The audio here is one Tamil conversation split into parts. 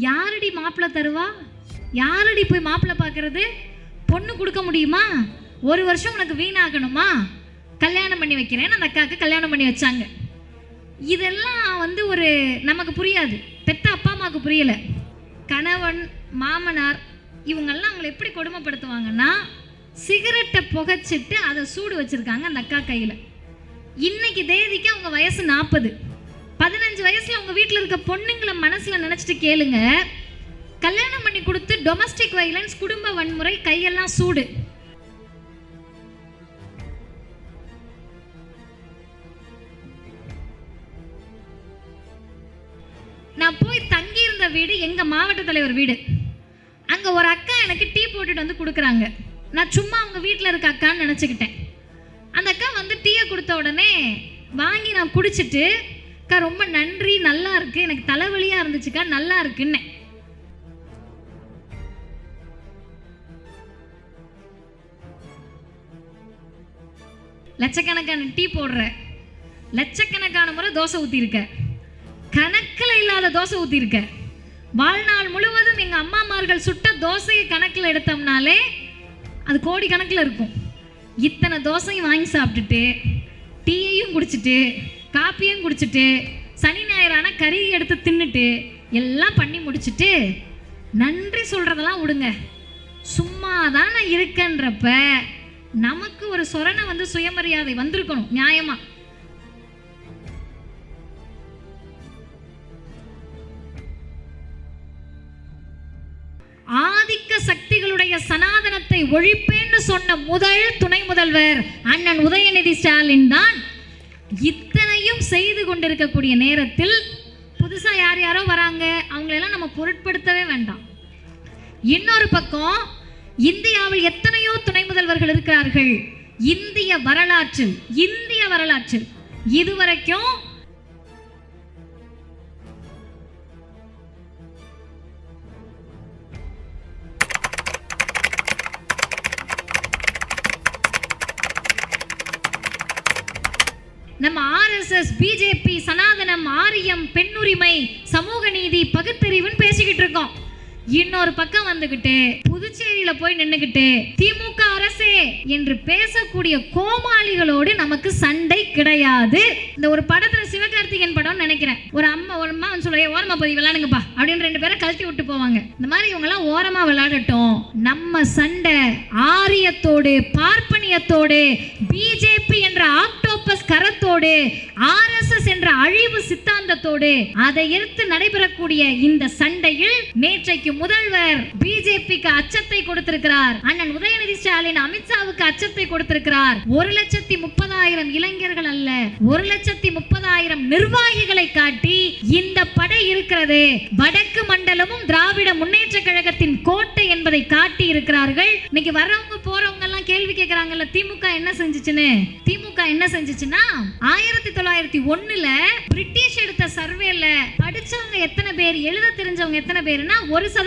யாரடி மாப்பிள்ளை தருவா? யாரடி போய் மாப்பிள்ளை பார்க்கறது? பொண்ணு கொடுக்க முடியுமா? ஒரு வருஷம் உனக்கு வீணாகணுமா? கல்யாணம் பண்ணி வைக்கிறேன்னு அந்த அக்காவுக்கு கல்யாணம் பண்ணி வச்சாங்க. இதெல்லாம் ஒரு நமக்கு புரியாது, பெத்த அப்பா அம்மாவுக்கு புரியலை. கணவன் மாமனார் இவங்கெல்லாம் அவங்களை எப்படி கொடுமைப்படுத்துவாங்கன்னா, சிகரெட்டை புகைச்சிட்டு அதை சூடு வச்சுருக்காங்க அந்த அக்கா கையில். இன்னைக்கு தேதிக்கு அவங்க வயசு 40. 15 வயசில் அவங்க வீட்டில் இருக்க பொண்ணுங்களை மனசில் நினச்சிட்டு கேளுங்க. கல்யாணம் பண்ணி கொடுத்து டொமஸ்டிக் வைலன்ஸ், குடும்ப வன்முறை, கையெல்லாம் சூடு. நான் போய் தங்கியிருந்த வீடு எங்கள் மாவட்ட தலைவர் வீடு. அங்கே ஒரு அக்கா எனக்கு டீ போட்டுட்டு வந்து கொடுக்குறாங்க. நான் சும்மா அவங்க வீட்டில் இருக்க அக்கான்னு நினச்சிக்கிட்டேன். அந்த அக்கா டீயை கொடுத்த உடனே வாங்கி நான் குடிச்சிட்டு, அக்கா ரொம்ப நன்றி, நல்லா இருக்கு, எனக்கு தலைவலியாக இருந்துச்சுக்கா, நல்லா இருக்குன்னு. லட்சக்கணக்கான டீ போடுற, லட்சக்கணக்கான முறை தோசை ஊற்றிருக்க, கணக்கில் இல்லாத தோசை ஊற்றிருக்க. வாழ்நாள் முழுவதும் எங்கள் அம்மாமார்கள் சுட்ட தோசையை கணக்கில் எடுத்தோம்னாலே அது கோடி கணக்கில் இருக்கும். இத்தனை தோசையும் வாங்கி சாப்பிட்டுட்டு, டீயையும் குடிச்சிட்டு, காப்பியும் குடிச்சிட்டு, சனி ஞாயிறான கறி எடுத்து தின்னுட்டு எல்லாம் பண்ணி முடிச்சுட்டு நன்றி சொல்கிறதெல்லாம் விடுங்க. சும்மா தான் நான் இருக்கேன்றப்ப நமக்கு ஒரு சொரணை சுயமரியாதை வந்திருக்கணும் நியாயமா. ஆதிக்க சக்திகளுடைய சனாதனத்தை ஒழிப்பேன்னு சொன்ன முதல் துணை முதல்வர் அண்ணன் உதயநிதி ஸ்டாலின் தான். இத்தனையும் செய்து கொண்டிருக்கக்கூடிய நேரத்தில் புதுசா யார் யாரோ வராங்க, அவங்களெல்லாம் நம்ம பொருட்படுத்தவே வேண்டாம். இன்னொரு பக்கம் இந்தியாவில் எத்தனையோ துணை முதல்வர்கள் இருக்கிறார்கள். இந்திய வரலாற்றில் இதுவரைக்கும் நம்ம RSS, பிஜேபி, சனாதனம், ஆரியம், பெண்ணுரிமை, சமூக நீதி, பகுத்தறிவுன்னு பேசிக்கிட்டு இருக்கோம். இன்னொரு பக்கம் வந்துகிட்டு புதுச்சேரியில போய் நின்னுகிட்டு திமுக அரசே என்று பேசக்கூடிய கோமாளிகளோடு நமக்கு சண்டை கிடையாது. இந்த ஒரு படத்துல சிவகார்த்திகேயன் படம் நினைக்கிறேன், ஒரு அம்மா சொல்ற ஓரமா போய் விளையாடுங்கப்பா அப்படின்னு 2 பேரை கழட்டி விட்டு போவாங்க. இந்த மாதிரி இவங்க எல்லாம் ஓரமா விளையாடட்டும். நம்ம சண்டை ஆரியத்தோடு, பார்ப்பனியத்தோடு, பிஜேபி என்ற ஆக்டோபஸ் கரத்தோடு, RSS என்ற அழிவு சித்தாந்தத்தோடு, அதை எதிர்த்து நடைபெறக்கூடிய இந்த சண்டையில் நேற்றைக்கு முதல்வர் பிஜேபிக்கு அச்சத்தை கொடுத்திருக்கிறார். அண்ணன் உதயநிதி ஸ்டாலின் அமித்ஷாவுக்கு அச்சத்தை கொடுத்திருக்கிறார். 1,30,000 இளைஞர்கள் அல்ல, 1,30,000 நிர்வாகிகளை காட்டி இந்த படை இருக்கிறது, வடக்கு மண்டலமும் திராவிட முன்னேற்ற கழகத்தின் கோட்டை என்பதை காட்டி இருக்கிறார்கள். இன்னைக்கு வரவங்க போறவங்க எல்லாம் கேள்வி கேட்கிறாங்கல்ல, திமுக என்ன செஞ்சுச்சுன்னு. திமுக என்ன செஞ்சுச்சுன்னா 1901ல பிரிட்டிஷ் எடுத்த சர்வேல படிச்சவங்க எத்தனை பேர், எழுத தெரிஞ்சவங்க எத்தனை பேர்னா 1%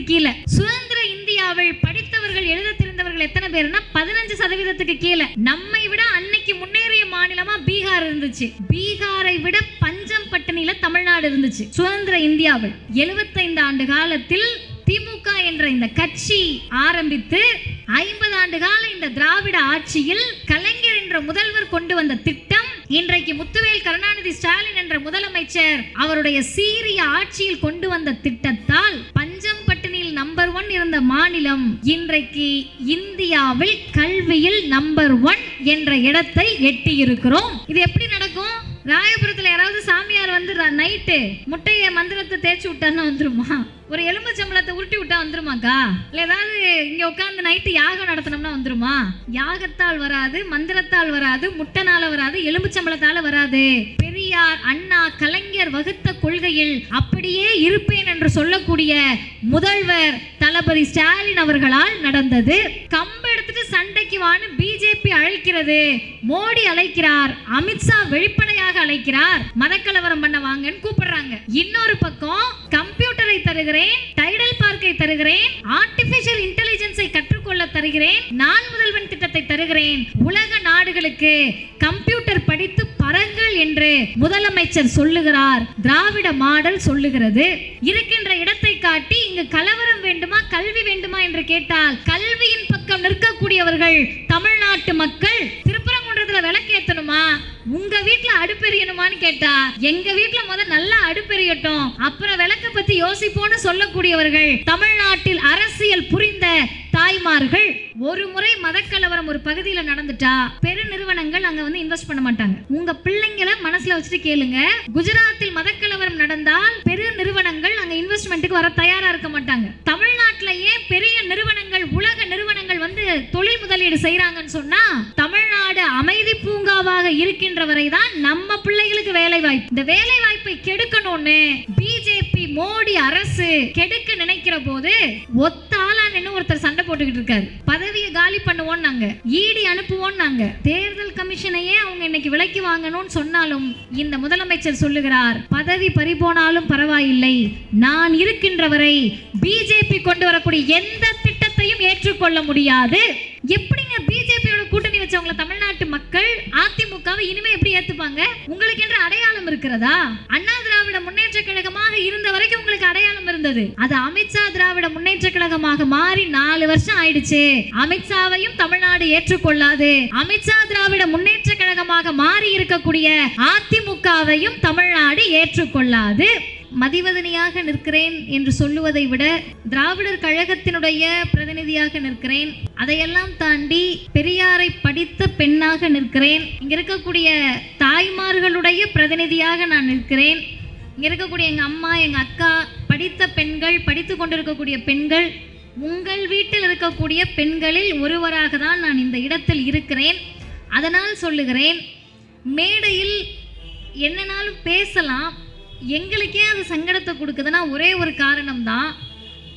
கீழே. சுதந்திர இந்தியாவில் படித்தவர்கள், எழுத தெரிந்தவர்கள் எத்தனை பேர்னா 15% கீழே. நம்மை விட அன்னைக்கு முன்னேறிய மாநிலமா பீகார் இருந்துச்சு. பீகாரை விட பஞ்சம் பட்டினியில தமிழ்நாடு இருந்துச்சு சுதந்திர இந்தியாவில். 75 ஆண்டு காலத்தில் திமுக என்ற இந்த கட்சி ஆரம்பித்து 50 ஆண்டு கால இந்த திராவிட ஆட்சியில் கலைஞர் என்ற முதல்வர் கொண்டு வந்த திட்டம், இன்றைக்கு முத்துவேல் கருணாநிதி ஸ்டாலின் என்ற முதலமைச்சர் அவருடைய சீரிய ஆட்சியில் கொண்டு வந்த திட்டத்தால் பஞ்சம் பட்டினியில் நம்பர் 1 இருந்த மாநிலம் இன்றைக்கு இந்தியாவில் கல்வியில் நம்பர் 1 என்ற இடத்தை எட்டி இருக்கிறோம். இது எப்படி நடக்கும்? ராயபுரத்தில் யாராவது சாமியார் நைட்டு முட்டைய மந்திரத்தை தேய்ச்சி விட்டான்னு வந்துருமா? ஒரு எலும்பு சம்பளத்தை உருட்டி விட்டா வந்துருமாக்கா? இல்ல ஏதாவது இங்க உட்கார்ந்து நைட்டு யாகம் நடத்தணும்னா வந்துருமா? யாகத்தால் வராது, மந்திரத்தால் வராது, முட்டனால வராது, எலும்பு சம்பளத்தால வராது. பெரியார், அண்ணா, கலைஞர் வகுத்த கொள்கையில் அப்படியே இருப்பேன் என்று சொல்லக்கூடிய முதல்வர் தளபதி ஸ்டாலின் அவர்களால் நடந்தது. கம்பு எடுத்துட்டு சண்டைக்கு வான்னு பிஜேபி அழைக்கிறது, மோடி அழைக்கிறார், அமித்ஷா வெளிப்படையாக அழைக்கிறார், மதக்கலவரம் பண்ண வாங்கன்னு கூப்பிடுறாங்க. இன்னொரு பக்கம் கம்ப்யூட்டரை தருகிறேன், டைடல் பார்க்கை தருகிறேன், ஆர்டிபிஷியல் இன்டெலிஜென்ஸை கற்றுக்கொள்ள தருகிறேன், நான் முதல்வன் திட்டத்தை தருகிறேன், உலக நாடுகளுக்கு கம்ப்யூட்டர் படித்து பரங்கள் என்று முதலமைச்சர் சொல்லுகிறார். திராவிட மாடல் சொல்லுகிறது. இருக்கின்ற இடத்தை காட்டி இங்கு கலவரம் வேண்டுமா கல்வி வேண்டுமா என்று கேட்டால் கல்வியின் பக்கம் நிற்கக்கூடியவர்கள் தமிழ்நாட்டு மக்கள். திருப்பரங்குன்றத்துல விளக்கேத்தணுமா, உங்க வீட்டுல அடுப்பெரியணுமான்னு கேட்டா எங்க வீட்டுல முதல் நல்லா அடுப்பெரியட்டும் அப்புறம் விளக்க பத்தி யோசிப்போன்னு சொல்லக்கூடியவர்கள் தமிழ்நாட்டில் அரசியல் புரிந்த தாய்மார்கள். ஒரு முறை மதக்கலவரம் ஒரு பகுதியில் நடந்துட்டா பெரு நிறுவனங்கள் அங்க வந்து இன்வெஸ்ட் பண்ண மாட்டாங்க. உங்க பிள்ளைங்களை மனசுல வச்சுட்டு கேளுங்க, குஜராத்தில் மதக்கலவரம் நடந்தால் பெரு நிறுவனங்கள் அங்க இன்வெஸ்ட்மெண்ட்டுக்கு வர தயாரா இருக்க மாட்டாங்க. தமிழ்நாட்டில் ஏன் பெரிய நிறுவனங்கள் உலக நிறுவனங்கள் வந்து தொழில் முதலீடு செய்யறாங்கன்னு சொன்னா தமிழ்நாடு அமைதி பூங்காவாக இருக்கின்ற வரைதான் நம்ம பிள்ளைகளுக்கு வேலை வாய்ப்பு. இந்த வேலை வாய்ப்பை கெடுக்கணும்னு பிஜேபி மோடி அரசு கெடுக்க நினைக்கிற போது ஒத்தாளா நின்னு ஒருத்தர் சண்டை போட்டுக்கிட்டு இருக்காரு. பதவியை காலி பண்ணுவோம் நாங்க, ஈடி அனுப்புவோம் நாங்க, தேர்தல் கமிஷனையே அவங்க இன்னைக்கு விலைக்கு வாங்கணும்னு சொன்னாலும் இந்த முதலமைச்சர் சொல்லுகிறார் பதவி பறிபோனாலும் பரவாயில்லை, நான் இருக்கின்ற வரை பிஜேபி கொண்டு வரக்கூடிய எந்த திட்டத்தையும் ஏற்றுக்கொள்ள முடியாது. எப்படிங்க பிஜேபியோட கூட்டணி வச்சவங்க தமிழ்நாட்டு மக்கள் அதிமுகவை இனிமே எப்படி ஏத்துப்பாங்க? உங்களுக்கு என்ற அடையாளம் இருக்கிறதா? அண்ணா திராவிட முன்னேற்ற கழகமாக இருந்த வரைக்கும் உங்களுக்கு அடையாளம் இருந்தது. அது அமித்ஷா திராவிட முன்னேற்ற கழகமாக மாறி 4 வருஷம் ஆயிடுச்சு. அமித்ஷாவையும் தமிழ்நாடு ஏற்றுக்கொள்ளாது. அமித்ஷா திராவிட முன்னேற்ற கழகமாக மாறி இருக்கக்கூடிய அதிமுகவையும் தமிழ்நாடு ஏற்றுக்கொள்ளாது. மதிவதனியாக நிற்கிறேன் என்று சொல்லுவதை விட திராவிடர் கழகத்தினுடைய பிரதிநிதியாக நிற்கிறேன். அதையெல்லாம் தாண்டி பெரியாரை படித்த பெண்ணாக நிற்கிறேன். இங்க இருக்கக்கூடிய தாய்மார்களுடைய பிரதிநிதியாக நான் நிற்கிறேன். இங்க இருக்கக்கூடிய எங்க அம்மா எங்க அக்கா படித்த பெண்கள், படித்து கொண்டிருக்கக்கூடிய பெண்கள், உங்கள் வீட்டில் இருக்கக்கூடிய பெண்களில் ஒருவராக தான் நான் இந்த இடத்தில் இருக்கிறேன். அதனால் சொல்லுகிறேன், மேடையில் என்னன்னாலும் பேசலாம், எங்களுக்கே அது சங்கடத்தை கொடுக்குதுன்னா ஒரே ஒரு காரணம் தான்.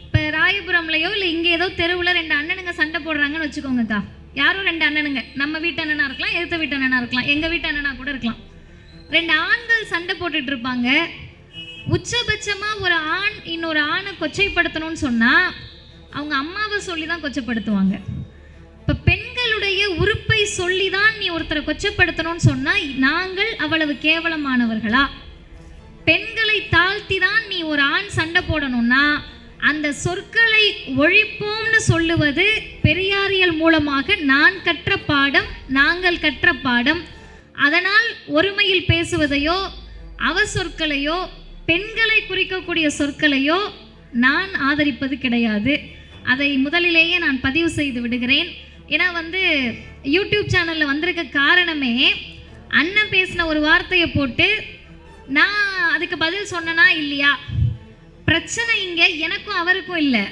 இப்போ ராயபுரம்லையோ இல்லை இங்கே ஏதோ தெருவில் 2 அண்ணனுங்க சண்டை போடுறாங்கன்னு வச்சுக்கோங்கக்கா. யாரோ 2 அண்ணனுங்க, நம்ம வீட்டு அண்ணனா இருக்கலாம், எதிர்த்த வீட்டு அண்ணனா இருக்கலாம், எங்கள் வீட்டு அண்ணனா கூட இருக்கலாம். 2 ஆண்கள் சண்டை போட்டுட்டு இருப்பாங்க. உச்சபட்சமாக ஒரு ஆண் இன்னொரு ஆணை கொச்சைப்படுத்தணும்னு சொன்னால் அவங்க அம்மாவை சொல்லி தான் கொச்சைப்படுத்துவாங்க. இப்போ பெண்களுடைய உறுப்பை சொல்லி தான் நீ ஒருத்தரை கொச்சைப்படுத்தணும்னு சொன்னால் நாங்கள் அவ்வளவு கேவலமானவர்களா? பெண்களை தாழ்த்தி தான் நீ ஒரு ஆண் சண்டை போடணும்னா அந்த சொற்களை ஒழிப்போம்னு சொல்லுவது பெரியாரியல் மூலமாக நான் கற்ற பாடம், நாங்கள் கற்ற பாடம். அதனால் ஒருமையில் பேசுவதையோ அவசொற்களையோ பெண்களை குறிக்கக்கூடிய சொற்களையோ நான் ஆதரிப்பது கிடையாது. அதை முதலிலேயே நான் பதிவு செய்து விடுகிறேன். ஏன்னா யூடியூப் சேனலில் வந்திருக்க காரணமே அண்ணன் பேசின ஒரு வார்த்தையை போட்டு நான் அதுக்கு பதில் சொன்னனா இல்லையா? பிரச்சனை இங்கே எனக்கும் அவருக்கும் இல்லை.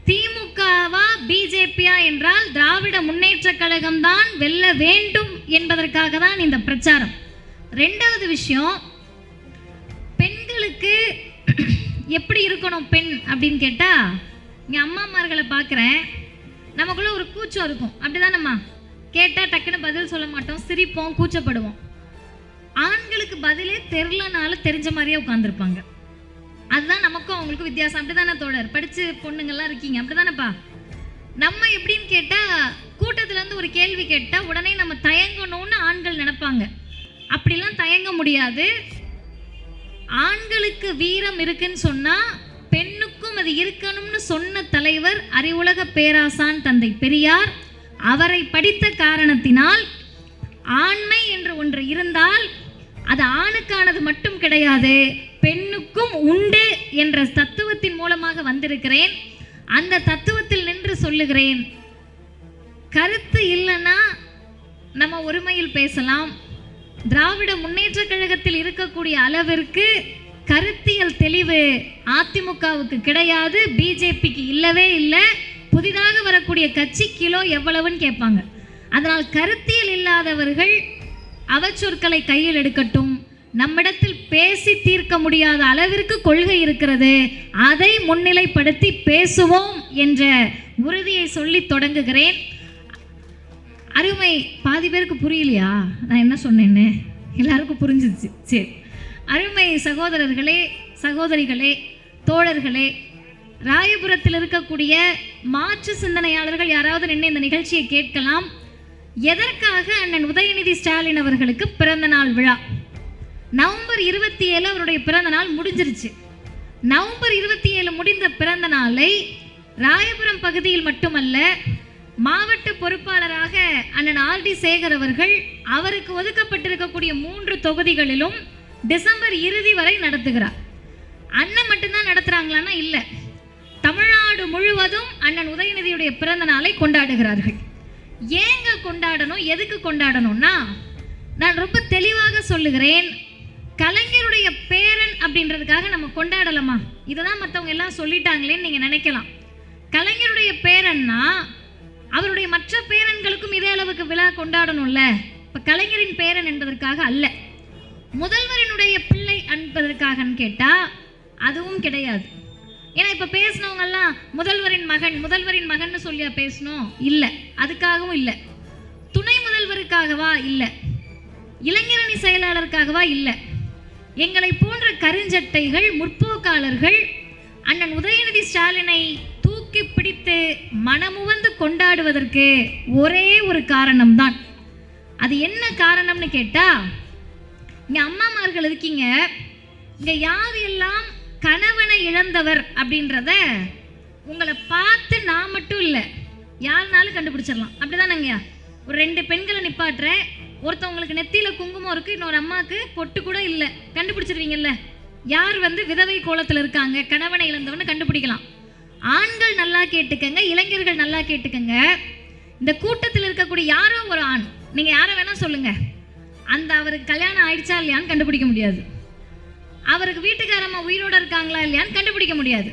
திமுகவா பிஜேபியா என்றால் திராவிட முன்னேற்ற கழகம் தான் வெல்ல வேண்டும் என்பதற்காக தான் இந்த பிரச்சாரம். 2வது விஷயம், பெண்களுக்கு எப்படி இருக்கணும் பெண் அப்படின்னு கேட்டால், இங்கே அம்மாமார்களை பார்க்குறேன், நமக்குள்ள ஒரு கூச்சம் இருக்கும். அப்படிதானம்மா? கேட்டால் டக்குன்னு பதில் சொல்ல மாட்டோம், சிரிப்போம், கூச்சப்படுவோம். ஆண்களுக்கு பதிலே தெரிலனாலும் தெரிஞ்ச மாதிரியே உட்காந்துருப்பாங்க. அதுதான் நமக்கும் அவங்களுக்கும் வித்தியாசம். அப்படிதானே தோழர்? படிச்சு பொண்ணுங்கள்லாம் இருக்கீங்க, அப்படிதானப்பா? நம்ம எப்படின்னு கேட்டால், கூட்டத்திலேருந்து ஒரு கேள்வி கேட்டால் உடனே நம்ம தயங்கணும்னு ஆண்கள் நினைப்பாங்க. அப்படிலாம் தயங்க முடியாது. ஆண்களுக்கு வீரம் இருக்குன்னு சொன்னால் பெண்ணுக்கும் அது இருக்கணும்னு சொன்ன தலைவர் அறிவுலக பேராசான் தந்தை பெரியார். அவரை படித்த காரணத்தினால் ஆண்மை என்று ஒன்று இருந்தால் அது ஆணுக்கானது மட்டும் கிடையாது, பெண்ணுக்கும் உண்டு என்ற தத்துவத்தின் மூலமாக வந்திருக்கிறேன். அந்த தத்துவத்தில் நின்று சொல்லுகிறேன், கருத்து இல்லைன்னா நம்ம ஒருமையில் பேசலாம். திராவிட முன்னேற்ற கழகத்தில் இருக்கக்கூடிய அளவிற்கு கருத்தியல் தெளிவு அதிமுகவுக்கு கிடையாது, பிஜேபிக்கு இல்லவே இல்லை. புதிதாக வரக்கூடிய கட்சி கிலோ எவ்வளவுன்னு கேட்பாங்க. அதனால் கருத்தியல் இல்லாதவர்கள் அவச்சொற்களை கையில் எடுக்கட்டும். நம்மிடத்தில் பேசி தீர்க்க முடியாத அளவிற்கு கொள்கை இருக்கிறது, அதை முன்னிலைப்படுத்தி பேசுவோம் என்ற உறுதியை சொல்லி தொடங்குகிறேன். அருமை, பாதி பேருக்கு புரியலையா நான் என்ன சொன்னேன்னு? எல்லாருக்கும் புரிஞ்சிச்சு. சரி, அருமை சகோதரர்களே, சகோதரிகளே, தோழர்களே, ராயபுரத்தில் இருக்கக்கூடிய மாற்று சிந்தனையாளர்கள் யாராவது நின்று இந்த நிகழ்ச்சியை கேட்கலாம். எதற்காக அண்ணன் உதயநிதி ஸ்டாலின் அவர்களுக்கு பிறந்த நாள் விழா? நவம்பர் 27 அவருடைய பிறந்த நாள் முடிஞ்சிருச்சு. நவம்பர் 27 முடிந்த நாளை ராயபுரம் பகுதியில் மட்டுமல்ல, மாவட்ட பொறுப்பாளராக அண்ணன் ஆர்டி சேகர் அவர்கள் அவருக்கு ஒதுக்கப்பட்டிருக்கக்கூடிய 3 தொகுதிகளிலும் டிசம்பர் இறுதி வரை நடத்துகிறார். அண்ணன் மட்டும்தான் நடத்துகிறாங்களான்னா இல்லை, தமிழ்நாடு முழுவதும் அண்ணன் உதயநிதியுடைய பிறந்த நாளை கொண்டாடுகிறார்கள். ஏங்க கொண்டாடணும், எதுக்கு கொண்டாடணும்னா, நான் ரொம்ப தெளிவாக சொல்லுகிறேன், கலைஞருடைய பேரன் அப்படின்றதுக்காக நம்ம கொண்டாடலாமா? இதை தான் மற்றவங்க எல்லாம் சொல்லிட்டாங்களேன்னு நீங்கள் நினைக்கலாம். கலைஞருடைய பேரன்னா அவருடைய மற்ற பேரன்களுக்கும் இதே அளவுக்கு விழா கொண்டாடணும்ல. இப்போ கலைஞரின் பேரன் என்பதற்காக அல்ல, முதல்வரினுடைய பிள்ளை என்பதற்காகன்னு கேட்டால் அதுவும் கிடையாது. ஏன்னா இப்போ பேசினவங்கெல்லாம் முதல்வரின் மகன் சொல்லியா பேசணும்? இல்லை, அதுக்காகவும் இல்லை. துணை முதல்வருக்காகவா? இல்லை. இளைஞரணி செயலாளருக்காகவா? இல்லை. எங்களை போன்ற கருஞ்சட்டைகள், முற்போக்காளர்கள் அண்ணன் உதயநிதி ஸ்டாலினை தூக்கி பிடித்து மனமுவந்து கொண்டாடுவதற்கு ஒரே ஒரு காரணம்தான். அது என்ன காரணம்னு கேட்டால், இங்கே அம்மாமார்கள் இருக்கீங்க, இங்கே யார் எல்லாம் கணவனை இழந்தவர் அப்படின்றத உங்களை பார்த்து நான் மட்டும் இல்லை, யாருனாலும் கண்டுபிடிச்சிடலாம். அப்படிதானங்கய்யா? ஒரு 2 பெண்களை நிப்பாட்டுறேன், ஒருத்தவங்களுக்கு நெத்தியில் குங்குமம் இருக்குது, இன்னொரு அம்மாவுக்கு பொட்டு கூட இல்லை, கண்டுபிடிச்சிருவீங்கல்ல யார் விதவை கோலத்தில் இருக்காங்க, கணவனை இழந்தவன்னு கண்டுபிடிக்கலாம். ஆண்கள் நல்லா கேட்டுக்கங்க, இளைஞர்கள் நல்லா கேட்டுக்கங்க. இந்த கூட்டத்தில் இருக்கக்கூடிய யாரோ ஒரு ஆண், நீங்கள் யாரை வேணால் சொல்லுங்கள், அவருக்கு கல்யாணம் ஆயிடுச்சா இல்லையான்னு கண்டுபிடிக்க முடியாது. அவருக்கு வீட்டுக்காரம்மா உயிரோடு இருக்காங்களா இல்லையான்னு கண்டுபிடிக்க முடியாது.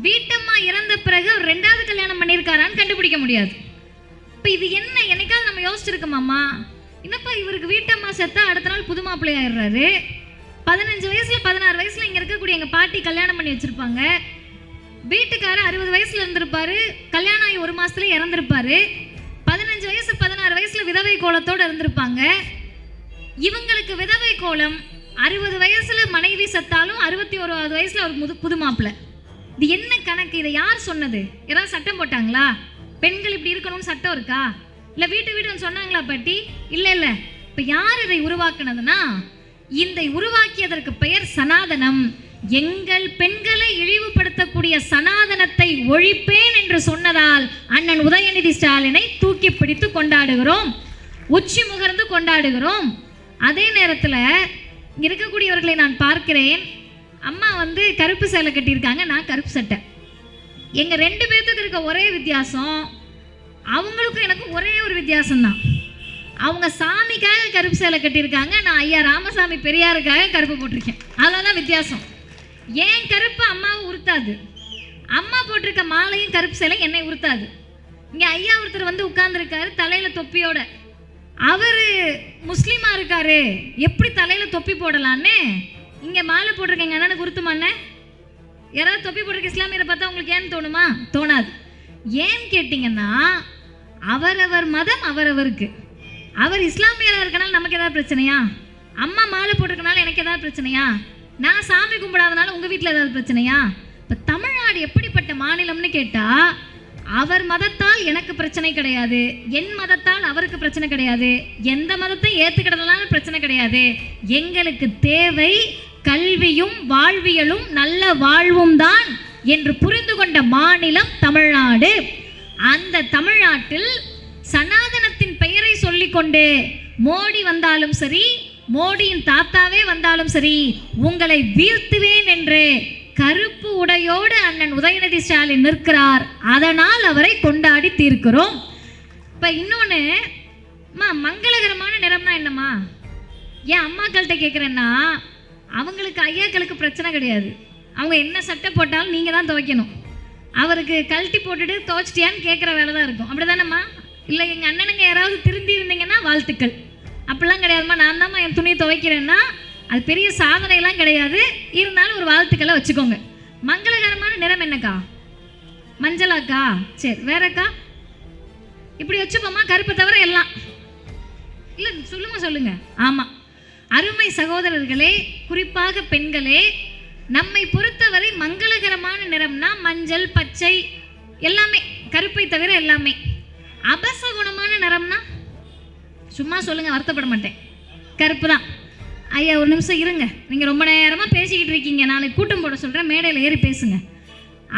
வீட்டம்மா இறந்த பிறகு அவர் 2வது கல்யாணம் பண்ணியிருக்காரான்னு கண்டுபிடிக்க முடியாது. இப்போ இது என்ன, என்னைக்காவது நம்ம யோசிச்சிருக்கோமாம்மா? என்னப்பா இவருக்கு வீட்டம்மா செத்தா அடுத்த நாள் புது மாப்பிள்ளை ஆயிடுறாரு, 15 வயசில் 16 வயசில் இங்கே இருக்கக்கூடிய எங்கள் பாட்டி கல்யாணம் பண்ணி வச்சுருப்பாங்க, வீட்டுக்காரர் 60 வயசில் இருந்திருப்பாரு, கல்யாணம் ஆகி 1 மாதத்துல இறந்துருப்பாரு, 15 வயசு 16 வயசில் விதவை கோலத்தோடு இருந்திருப்பாங்க. இவங்களுக்கு விதவை கோலம் 60 வயசுல மனைவி செத்தாலும் 61வது வயசுல ஒரு புது மாப்பிள்ளை. இது என்ன கணக்கு? இதை யார் சொன்னது? யாராவது சட்டம் போட்டாங்களா? பெண்கள் இப்படி இருக்கணும்னு சட்டம் இருக்கா? இல்லை வீட்டு சொன்னாங்களா பாட்டி? இல்லை. இப்போ யார் இதை உருவாக்குனதுன்னா, இதை உருவாக்கியதற்கு பெயர் சனாதனம். எங்கள் பெண்களை இழிவுபடுத்தக்கூடிய சனாதனத்தை ஒழிப்பேன் என்று சொன்னதால் அண்ணன் உதயநிதி ஸ்டாலினை தூக்கி பிடித்து கொண்டாடுகிறோம், உச்சி முகர்ந்து கொண்டாடுகிறோம். அதே நேரத்தில் இருக்கக்கூடியவர்களை நான் பார்க்கிறேன், அம்மா கருப்பு சேலை கட்டியிருக்காங்க, நான் கருப்பு சட்டை. எங்கள் 2 பேர்த்துக்கு இருக்க ஒரே வித்தியாசம், அவங்களுக்கும் எனக்கும் ஒரே ஒரு வித்தியாசம்தான். அவங்க சாமிக்காக கருப்பு சேலை கட்டியிருக்காங்க, நான் ஐயா ராமசாமி பெரியாருக்காக கருப்பு போட்டிருக்கேன். அவ்வளோதான் வித்தியாசம். ஏன் கருப்பு அம்மாவை உறுத்தாது, அம்மா போட்டிருக்க மாலையும் கருப்பு சேலை என்னை உறுத்தாது. இங்கே ஐயா ஒருத்தர் உட்கார்ந்துருக்காரு தலையில் தொப்பியோட, அவர் முஸ்லீமாக இருக்காரு, எப்படி தலையில் தொப்பி போடலான்னு இங்கே மாலை போட்டிருக்கேங்க அண்ணனுக்கு உறுத்துமாண்ணே? யாராவது தொப்பி போட்டிருக்க இஸ்லாமியரை பார்த்தா உங்களுக்கு ஏன்னு தோணுமா? தோணாது. ஏன்னு கேட்டிங்கன்னா, அவரவர் மதம் அவரவருக்கு. அவர் இஸ்லாமியராக இருக்கனால நமக்கு ஏதாவது பிரச்சனையா? அம்மா மாலை போட்டிருக்கனால எனக்கு ஏதாவது பிரச்சனையா? நான் சாமி கும்பிடாதனால உங்கள் வீட்டில் ஏதாவது பிரச்சனையா? இப்போ தமிழ்நாடு எப்படிப்பட்ட மாநிலம்னு கேட்டால், அவர் மதத்தால் எனக்கு பிரச்சனை கிடையாது, என் மதத்தால் அவருக்கு பிரச்சனை கிடையாது, எந்த மதத்தை ஏற்றுக்கிடலாம் பிரச்சனை கிடையாது. எங்களுக்கு தேவை கல்வியும் வாழ்வியலும் நல்ல வாழ்வும் தான் என்று புரிந்து கொண்ட மாநிலம் தமிழ்நாடு. அந்த தமிழ்நாட்டில் சனாதனத்தின் பெயரை சொல்லிக்கொண்டு மோடி வந்தாலும் சரி, மோடியின் தாத்தாவே வந்தாலும் சரி, உங்களை வீழ்த்துவேன் என்று கருப்பு உடையோடு அண்ணன் உதயநிதி ஸ்டாலின் நிற்கிறார். அதனால் அவரை கொண்டாடி தீர்க்கிறோம். இப்போ இன்னொன்று, மங்களகரமான நிறம்னா என்னம்மா? ஏன் அம்மாக்கள்கிட்ட கேட்குறேன்னா, அவங்களுக்கு ஐயாக்களுக்கு பிரச்சனை கிடையாது, அவங்க என்ன சட்டை போட்டாலும் நீங்கள் தான் துவைக்கணும். அவருக்கு கழட்டி போட்டுட்டு துவைச்சிட்டியான்னு கேட்குற வேலை தான் இருக்கும். அப்படி தானேம்மா? இல்லை எங்கள் அண்ணனுங்க யாராவது திருந்தி இருந்தீங்கன்னா வாழ்த்துக்கள். அப்படிலாம் கிடையாதுமா, நான் தான்மா என் துணியை துவைக்கிறேன்னா அது பெரிய சாதனைலாம் கிடையாது, இருந்தாலும் ஒரு வாழ்த்துக்களை வச்சுக்கோங்க. மங்களகரமான நிறம் என்னக்கா? மஞ்சளாக்கா? சரி, வேறக்கா? இப்படி வச்சுப்போமா, கருப்பு தவிர எல்லாம் இல்லை, சொல்லுங்க. ஆமாம், அருமை சகோதரர்களே, குறிப்பாக பெண்களே, நம்மை பொறுத்தவரை மங்களகரமான நிறம்னா மஞ்சள், பச்சை, எல்லாமே, கருப்பை தவிர எல்லாமே. அபசகுணமான நிறம்னா சும்மா சொல்லுங்க, வருத்தப்பட மாட்டேன், கருப்பு தான். ஐயா ஒரு நிமிஷம் இருங்க, நீங்கள் ரொம்ப நேரமாக பேசிக்கிட்டு இருக்கீங்க, நாளைக்கு கூட்டம் போட சொல்கிறேன், மேடையில் ஏறி பேசுங்க.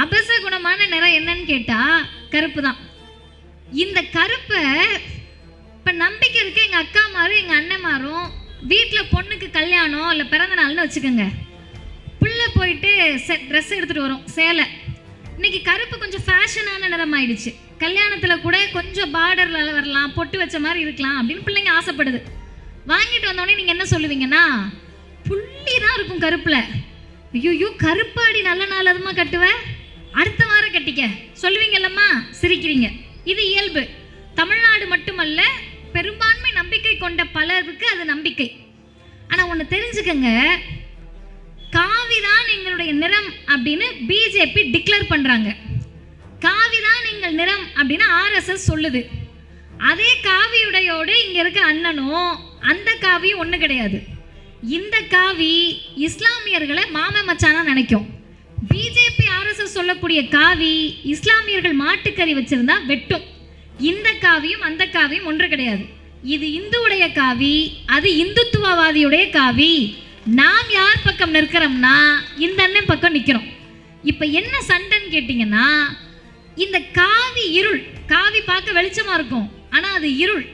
அபசகுணமான நிறம் என்னன்னு கேட்டா கருப்பு தான். இந்த கருப்பை இப்போ நம்பிக்கை இருக்கு, எங்கள் அக்கா மாரும் எங்கள் அண்ணன் மாரும் வீட்டில் பொண்ணுக்கு கல்யாணம் இல்லை பிறந்த நாள்னு வச்சுக்கோங்க, பிள்ளை போயிட்டு ட்ரெஸ் எடுத்துகிட்டு வரும் சேலை. இன்னைக்கு கருப்பு கொஞ்சம் ஃபேஷனான நிறம் ஆயிடுச்சு. கல்யாணத்தில் கூட கொஞ்சம் பார்டரில் வரலாம், பொட்டு வச்ச மாதிரி இருக்கலாம் அப்படின்னு பிள்ளைங்க ஆசைப்படுது. வாங்கிட்டு வந்தோடனே நீங்கள் என்ன சொல்லுவீங்கன்னா, புள்ளி தான் இருக்கும் கருப்பில். ஐயோ கருப்பாடி நல்ல நாள் அதுமா கட்டுவேன், அடுத்த வாரம் கட்டிக்க சொல்லுவீங்கல்லம்மா, சிரிக்கிறீங்க. இது இயல்பு. தமிழ்நாடு மட்டுமல்ல, பெரும்பான்மை நம்பிக்கை கொண்ட பலருக்கு அது நம்பிக்கை. ஆனால் ஒன்று தெரிஞ்சுக்கங்க, காவிதான் எங்களுடைய நிறம் அப்படின்னு பிஜேபி டிக்ளேர் பண்ணுறாங்க. காவிதான் எங்கள் நிறம் அப்படின்னு ஆர்எஸ்எஸ் சொல்லுது. அதே காவியுடையோடு இங்கே இருக்க அண்ணனும் அந்த காவியும் ஒன்று கிடையாது. இந்த காவி இஸ்லாமியர்களை மாம மச்சானா நினைக்கும். பிஜேபி ஆர்எஸ்எஸ் சொல்லக்கூடிய காவி இஸ்லாமியர்கள் மாட்டுக்கறி வச்சிருந்தா வெட்டும். இந்த காவியும் அந்த காவியும் ஒன்று கிடையாது. இது இந்துவுடைய காவி, அது இந்துத்துவவாதியுடைய காவி. நாம் யார் பக்கம் நிற்கிறோம்னா இந்த அண்ணன் பக்கம் நிற்கிறோம். இப்போ என்ன சண்டைன்னு கேட்டிங்கன்னா, இந்த காவி இருள். காவி பார்க்க வெளிச்சமாக இருக்கும், ஆனால் அது இருள்.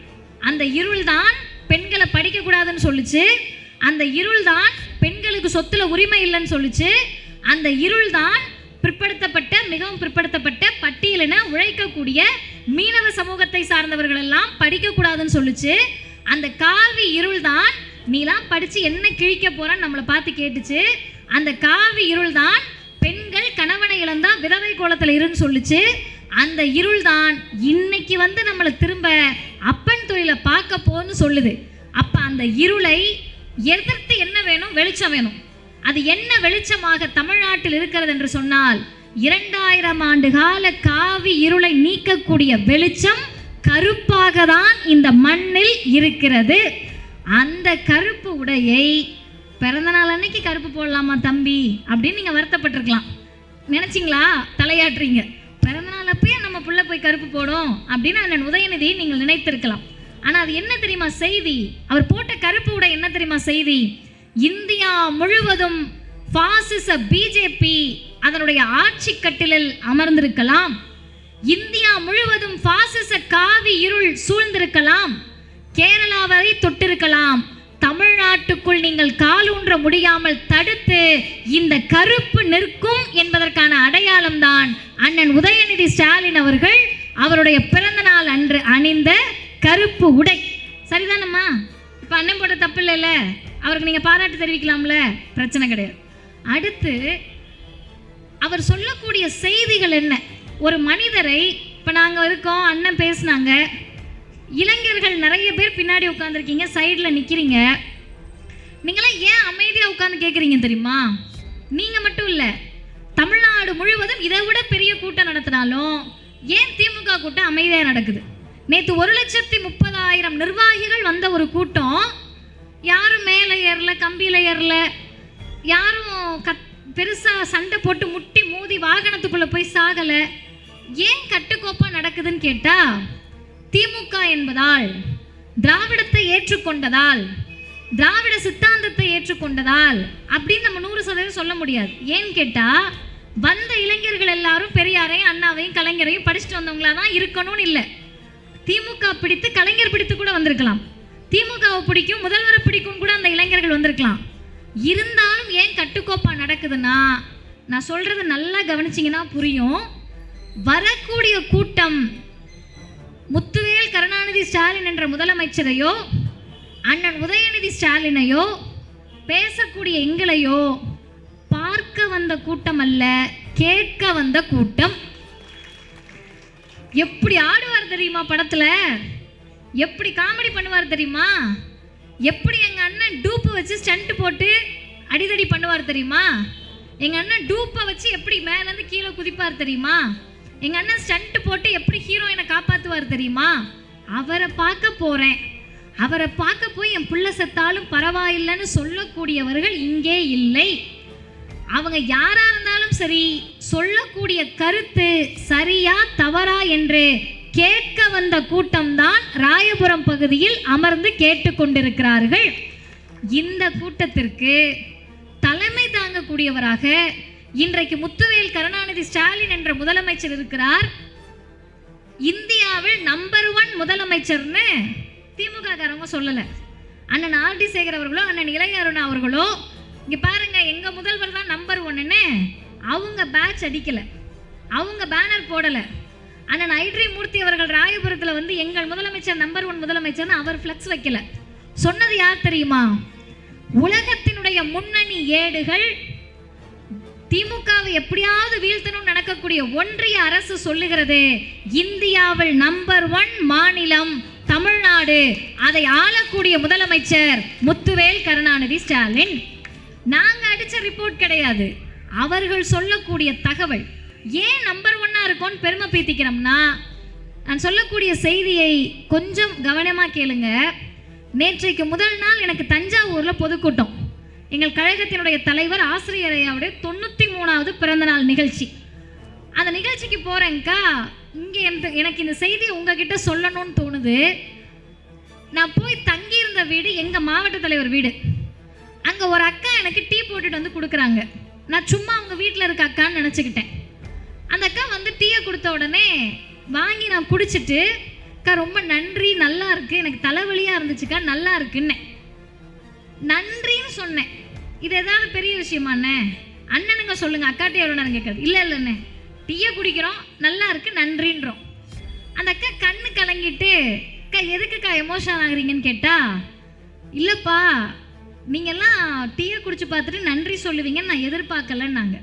அந்த இருள் தான் பெண்களை படிக்கக்கூடாதுன்னு சொல்லிச்சு. அந்த இருள் தான் பெண்களுக்கு சொத்துல உரிமை இல்லைன்னு சொல்லிச்சு. அந்த இருள் தான் பிற்படுத்தப்பட்ட, மிகவும் பிற்படுத்தப்பட்ட பட்டியலின உழைக்கக்கூடிய மீனவ சமூகத்தை சார்ந்தவர்கள் எல்லாம் படிக்கக்கூடாதுன்னு சொல்லிச்சு. அந்த காவி இருள் தான் நீலாம் படித்து என்ன கிழிக்க போறான்னு நம்மளை பார்த்து கேட்டுச்சு. அந்த காவி இருள் தான் பெண்கள் கணவனை இழந்தா விதவை கோலத்தில் இருன்னு சொல்லிச்சு. அந்த இருள் தான் இன்னைக்கு வந்து நம்மளை திரும்ப அப்பன் தொழிலை பார்க்க போன்னு சொல்லுது. அப்போ அந்த இருளை எதிர்த்து என்ன வேணும்? வெளிச்சம் வேணும். அது என்ன வெளிச்சமாக தமிழ்நாட்டில் இருக்கிறது என்று சொன்னால், 2000 ஆண்டு கால காவி இருளை நீக்கக்கூடிய வெளிச்சம் கருப்பாக தான் இந்த மண்ணில் இருக்கிறது. அந்த கருப்பு உடையை பிறந்த நாள் அன்னைக்கு கருப்பு போடலாமா தம்பி அப்படின்னு நீங்கள் வருத்தப்பட்டிருக்கலாம். நினச்சிங்களா? தலையாட்டுறீங்க. பிறந்த நாள் அப்பயே நம்ம புள்ள போய் கருப்பு போடும் அப்படின்னு அண்ணன் உதயநிதி நீங்கள் நினைத்திருக்கலாம். ஆனால் அது என்ன தெரியுமா செய்தி? அவர் போட்ட கருப்பு உடை என்ன தெரியுமா செய்தி? இந்தியா முழுவதும் பாசிச பிஜேபி அதனுடைய ஆட்சி கட்டிலில் அமர்ந்திருக்கலாம். இந்தியா முழுவதும் பாசிச காவி இருள் சூழ்ந்திருக்கலாம். கேரளா வரை தொட்டிருக்கலாம். தமிழ்நாட்டுக்குள் நீங்கள் காலூன்ற முடியாமல் தடுத்து இந்த கருப்பு நிற்கும் என்பதற்கான அடையாளம் தான் அண்ணன் உதயநிதி ஸ்டாலின் அவர்கள் அவருடைய பிறந்த நாள் அன்று அணிந்த கருப்பு உடை. சரிதானம்மா? இப்போ அண்ணன் போட்ட தப்பு இல்லைல்ல, அவருக்கு நீங்கள் பாராட்டு தெரிவிக்கலாம்ல, பிரச்சனை கிடையாது. அடுத்து அவர் சொல்லக்கூடிய செய்திகள் என்ன? ஒரு மனிதரை, இப்போ நாங்கள் இருக்கோம், அண்ணன் பேசினாங்க, இளைஞர்கள் நிறைய பேர் பின்னாடி உட்காந்துருக்கீங்க, சைடில் நிற்கிறீங்க. நீங்களாம் ஏன் அமைதியாக உட்காந்து கேட்குறீங்க தெரியுமா? நீங்கள் மட்டும் இல்லை, தமிழ்நாடு முழுவதும் இதை விட பெரிய கூட்டம் நடத்தினாலும் ஏன் திமுக கூட்டம் அமைதியாக நடக்குது? நேற்று 1,30,000 நிர்வாகிகள் வந்த ஒரு கூட்டம், யாரும் மேலே ஏறல, கம்பியில் ஏறல, யாரும் பெருசாக சண்டை போட்டு முட்டி மோதி வாகனத்துக்குள்ளே போய் சாகலை. ஏன் கட்டுக்கோப்பாக நடக்குதுன்னு கேட்டால், திமுக என்பதால், திராவிடத்தை ஏற்றுக்கொண்டதால், திராவிட சித்தாந்தத்தை ஏற்றுக்கொண்டதால் அப்படின்னு நம்ம 100% சொல்ல முடியாது. ஏன்னு கேட்டால், வந்த இளைஞர்கள் எல்லாரும் பெரியாரையும் அண்ணாவையும் கலைஞரையும் படிச்சுட்டு வந்தவங்களா தான் இருக்கணும்னு இல்லை. திமுக பிடித்து கலைஞர் பிடித்து கூட வந்திருக்கலாம். திமுகவை பிடிக்கும், முதல்வரை பிடிக்கும் கூட அந்த இளைஞர்கள் வந்திருக்கலாம். இருந்தாலும் ஏன் கட்டுக்கோப்பா நடக்குதுன்னா, நான் சொல்றது நல்லா கவனிச்சிங்கன்னா புரியும். வரக்கூடிய கூட்டம் முத்துவேல் கருணாநிதி ஸ்டாலின் என்ற முதலமைச்சரையோ, அண்ணன் உதயநிதி ஸ்டாலினையோ, பேசக்கூடிய எங்களையோ பார்க்க வந்த கூட்டம் அல்ல, கேட்க வந்த கூட்டம். எப்படி ஆடுவார் தெரியுமா படத்துல? எப்படி காமெடி பண்ணுவார் தெரியுமா? எப்படி எங்க அண்ணன் டூப்பு வச்சு ஸ்டண்ட் போட்டு அடிதடி பண்ணுவார் தெரியுமா? எங்க அண்ணன் டூப்பை வச்சு எப்படி மேலேருந்து கீழே குதிப்பார் தெரியுமா? எங்க அண்ணன் ஸ்டண்ட் போட்டு எப்படி ஹீரோயினை காப்பாற்றுவார் தெரியுமா? அவரை பார்க்க போறேன், அவரை பார்க்க போய் என் பிள்ளை செத்தாலும் பரவாயில்லைன்னு சொல்லக்கூடியவர்கள் இங்கே இல்லை. அவங்க யாரா இருந்தாலும் சரி, சொல்லக்கூடிய கருத்து சரியா தவறா என்று கேட்க வந்த கூட்டம்தான் ராயபுரம் பகுதியில் அமர்ந்து கேட்டுக்கொண்டிருக்கிறார்கள். இந்த கூட்டத்திற்கு தலைமை தாங்கக்கூடியவராக இன்றைக்கு முத்துவேல் கருணாநிதி ஸ்டாலின் என்ற முதலமைச்சர் இருக்கிறார். இந்தியாவில் நம்பர் 1 முதலமைச்சர்னு திமுக காரங்க சொல்லல. அண்ணன் ஆர் டி சேகர் அவர்களோ அண்ணன் இளையருணா அவர்களோ இங்க பாருங்க எங்க முதல்வர் தான் நம்பர் 1ன்னு அவங்க பேட்ச் அடிக்கல, அவங்க பேனர் போடல. அண்ணன் ஐட்ரி மூர்த்தி அவர்கள் ராயபுரத்தில் வந்து எங்கள் முதலமைச்சர் நம்பர் 1 முதலமைச்சர்னு அவர் ஃப்ளெக்ஸ் வைக்கல. சொன்னது யார் தெரியுமா? உலகத்தினுடைய முன்னணி ஏடுகள் திமுகவை எப்படியாவது வீழ்த்தணும் நடக்கக்கூடிய ஒன்றிய அரசு சொல்லுகிறது இந்தியாவில் நம்பர் 1 மாநிலம் தமிழ்நாடு, அதை ஆளக்கூடிய முதலமைச்சர் முத்துவேல் கருணாநிதி ஸ்டாலின். நாங்க அடிச்ச ரிப்போர்ட் கிடையாது, அவர்கள் சொல்லக்கூடிய தகவல். ஏன் நம்பர் 1 இருக்கும்னு பெருமை பீத்திக்கிறோம்னா, நான் சொல்லக்கூடிய செய்தியை கொஞ்சம் கவனமா கேளுங்க. நேற்றைக்கு முதல் நாள் எனக்கு தஞ்சாவூர்ல பொதுக்கூட்டம். எங்கள் கழகத்தினுடைய தலைவர் ஆசிரியர் ஐயாவுடைய 93வது பிறந்தநாள் நிகழ்ச்சி. அந்த நிகழ்ச்சிக்கு போறேங்க்கா, இங்கே எனக்கு இந்த செய்தியை உங்ககிட்ட சொல்லணும்னு தோணுது. நான் போய் தங்கியிருந்த வீடு எங்கள் மாவட்ட தலைவர் வீடு. அங்கே ஒரு அக்கா எனக்கு டீ போட்டுட்டு வந்து கொடுக்குறாங்க. நான் சும்மா அவங்க வீட்டில் இருக்க அக்கான்னு நினச்சிக்கிட்டேன். அந்த அக்கா வந்து டீயை கொடுத்த உடனே வாங்கி நான் குடிச்சிட்டு, அக்கா ரொம்ப நன்றி, நல்லா இருக்கு, எனக்கு தலைவலியாக இருந்துச்சுக்கா, நல்லா இருக்குன்னு நன்றின்னு சொன்னேன். இது ஏதாவது பெரிய விஷயமாண்ணே? அண்ணனுங்க சொல்லுங்க, அக்காட்டே எவ்வளோ நேரம் கேட்கறது? இல்லை இல்லைண்ணே, டீயை குடிக்கிறோம், நல்லா இருக்கு, நன்றின்றோம். அந்த அக்கா கண்ணு கலங்கிட்டு, அக்கா எதுக்குக்கா எமோஷனல் ஆகுறீங்கன்னு கேட்டா, இல்லைப்பா நீங்கள்லாம் டீயை குடிச்சு பார்த்துட்டு நன்றி சொல்லுவீங்கன்னு நான் எதிர்பார்க்கலன்னாங்க.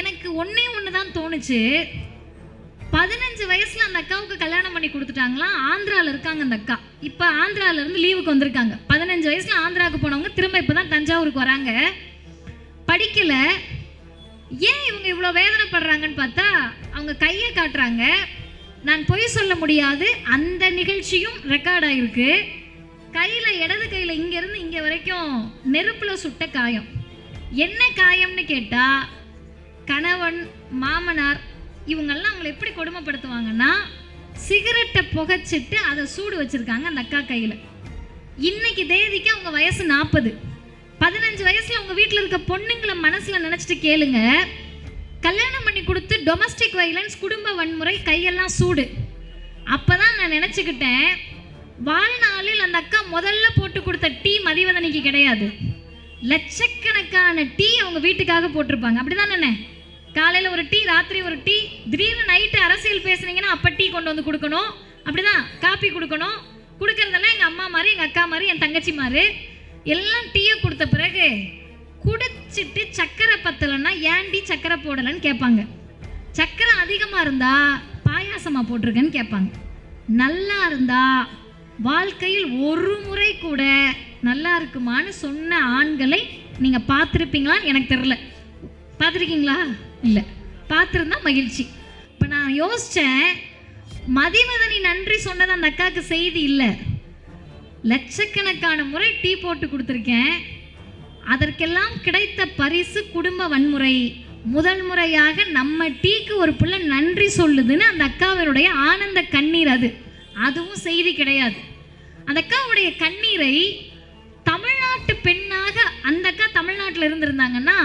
எனக்கு ஒன்று தான் தோணுச்சு. 15 வயசில் அந்த அக்காவுக்கு கல்யாணம் பண்ணி கொடுத்துட்டாங்களாம். ஆந்திராவில் இருக்காங்க அந்த அக்கா. இப்போ ஆந்திராவிலேருந்து லீவுக்கு வந்திருக்காங்க. 15 வயசில் ஆந்திராவுக்கு போனவங்க திரும்ப இப்போ தான் தஞ்சாவூருக்கு வராங்க. படிக்கலை. ஏன் இவங்க இவ்வளோ வேதனைப்படுறாங்கன்னு பார்த்தா அவங்க கையை காட்டுறாங்க. நான் பொய் சொல்ல முடியாது, அந்த நிகழ்ச்சியும் ரெக்கார்ட் ஆகிருக்கு. கையில் இடது கையில் இங்கேருந்து இங்கே வரைக்கும் நெருப்பில் சுட்ட காயம். என்ன காயம்னு கேட்டால், கணவன் மாமனார் இவங்கெல்லாம் அவங்களை எப்படி கொடுமைப்படுத்துவாங்கன்னா, சிகரெட்டை புகைச்சிட்டு அதை சூடு வச்சுருக்காங்க அந்த அக்கா கையில். இன்னைக்கு தேதிக்கு அவங்க வயசு 40. 15 வயசில் அவங்க வீட்டில் இருக்க பொண்ணுங்களை மனசில் நினச்சிட்டு கேளுங்க. கல்யாணம் பண்ணி கொடுத்து டொமஸ்டிக் வைலன்ஸ், குடும்ப வன்முறை, கையெல்லாம் சூடு. அப்போ தான் நான் நினச்சிக்கிட்டேன், வாழ்நாளில் அந்த அக்கா முதல்ல போட்டு கொடுத்த டீ மதிவதனைக்கு கிடையாது, லட்சக்கணக்கான டீ அவங்க வீட்டுக்காக போட்டிருப்பாங்க. அப்படி தான் என்ன? காலையில் ஒரு டீ, ராத்திரி ஒரு டீ, திடீர்னு நைட்டு அரசியல் பேசுனீங்கன்னா அப்போ டீ கொண்டு வந்து கொடுக்கணும். அப்படிதான் காப்பி கொடுக்கணும். கொடுக்கறதெல்லாம் எங்கள் அம்மா மாதிரி, எங்கள் அக்கா மாதிரி, என் தங்கச்சி மாதிரி எல்லாம் டீயை கொடுத்த பிறகு குடிச்சிட்டு சக்கரை பத்தலைன்னா ஏன்டி சக்கரை போடலைன்னு கேட்பாங்க. சக்கரை அதிகமாக இருந்தால் பாயாசமாக போட்டிருக்கேன்னு கேட்பாங்க. நல்லா இருந்தா வாழ்க்கையில் ஒரு முறை கூட நல்லா இருக்குமான்னு சொன்ன ஆண்களை நீங்கள் பார்த்துருப்பீங்களான்னு எனக்கு தெரில. பார்த்துருக்கீங்களா? இல்லை. பார்த்துருந்தா மகிழ்ச்சி. இப்போ நான் யோசித்தேன், மதிவதனி நன்றி சொன்னது அந்த அக்காவுக்கு செய்தி இல்லை. லட்சக்கணக்கான முறை டீ போட்டு கொடுத்துருக்கேன். அதற்கெல்லாம் கிடைத்த பரிசு குடும்ப வன்முறை. முதல் முறையாக நம்ம டீக்கு ஒரு பிள்ளை நன்றி சொல்லுதுன்னு அந்த அக்காவினுடைய ஆனந்த கண்ணீர். அதுவும் செய்தி கிடையாது. அந்த அக்காவுடைய கண்ணீரை தமிழ்நாட்டு பெண்ணாக அந்த அக்கா தமிழ்நாட்டில் இருந்திருந்தாங்கன்னா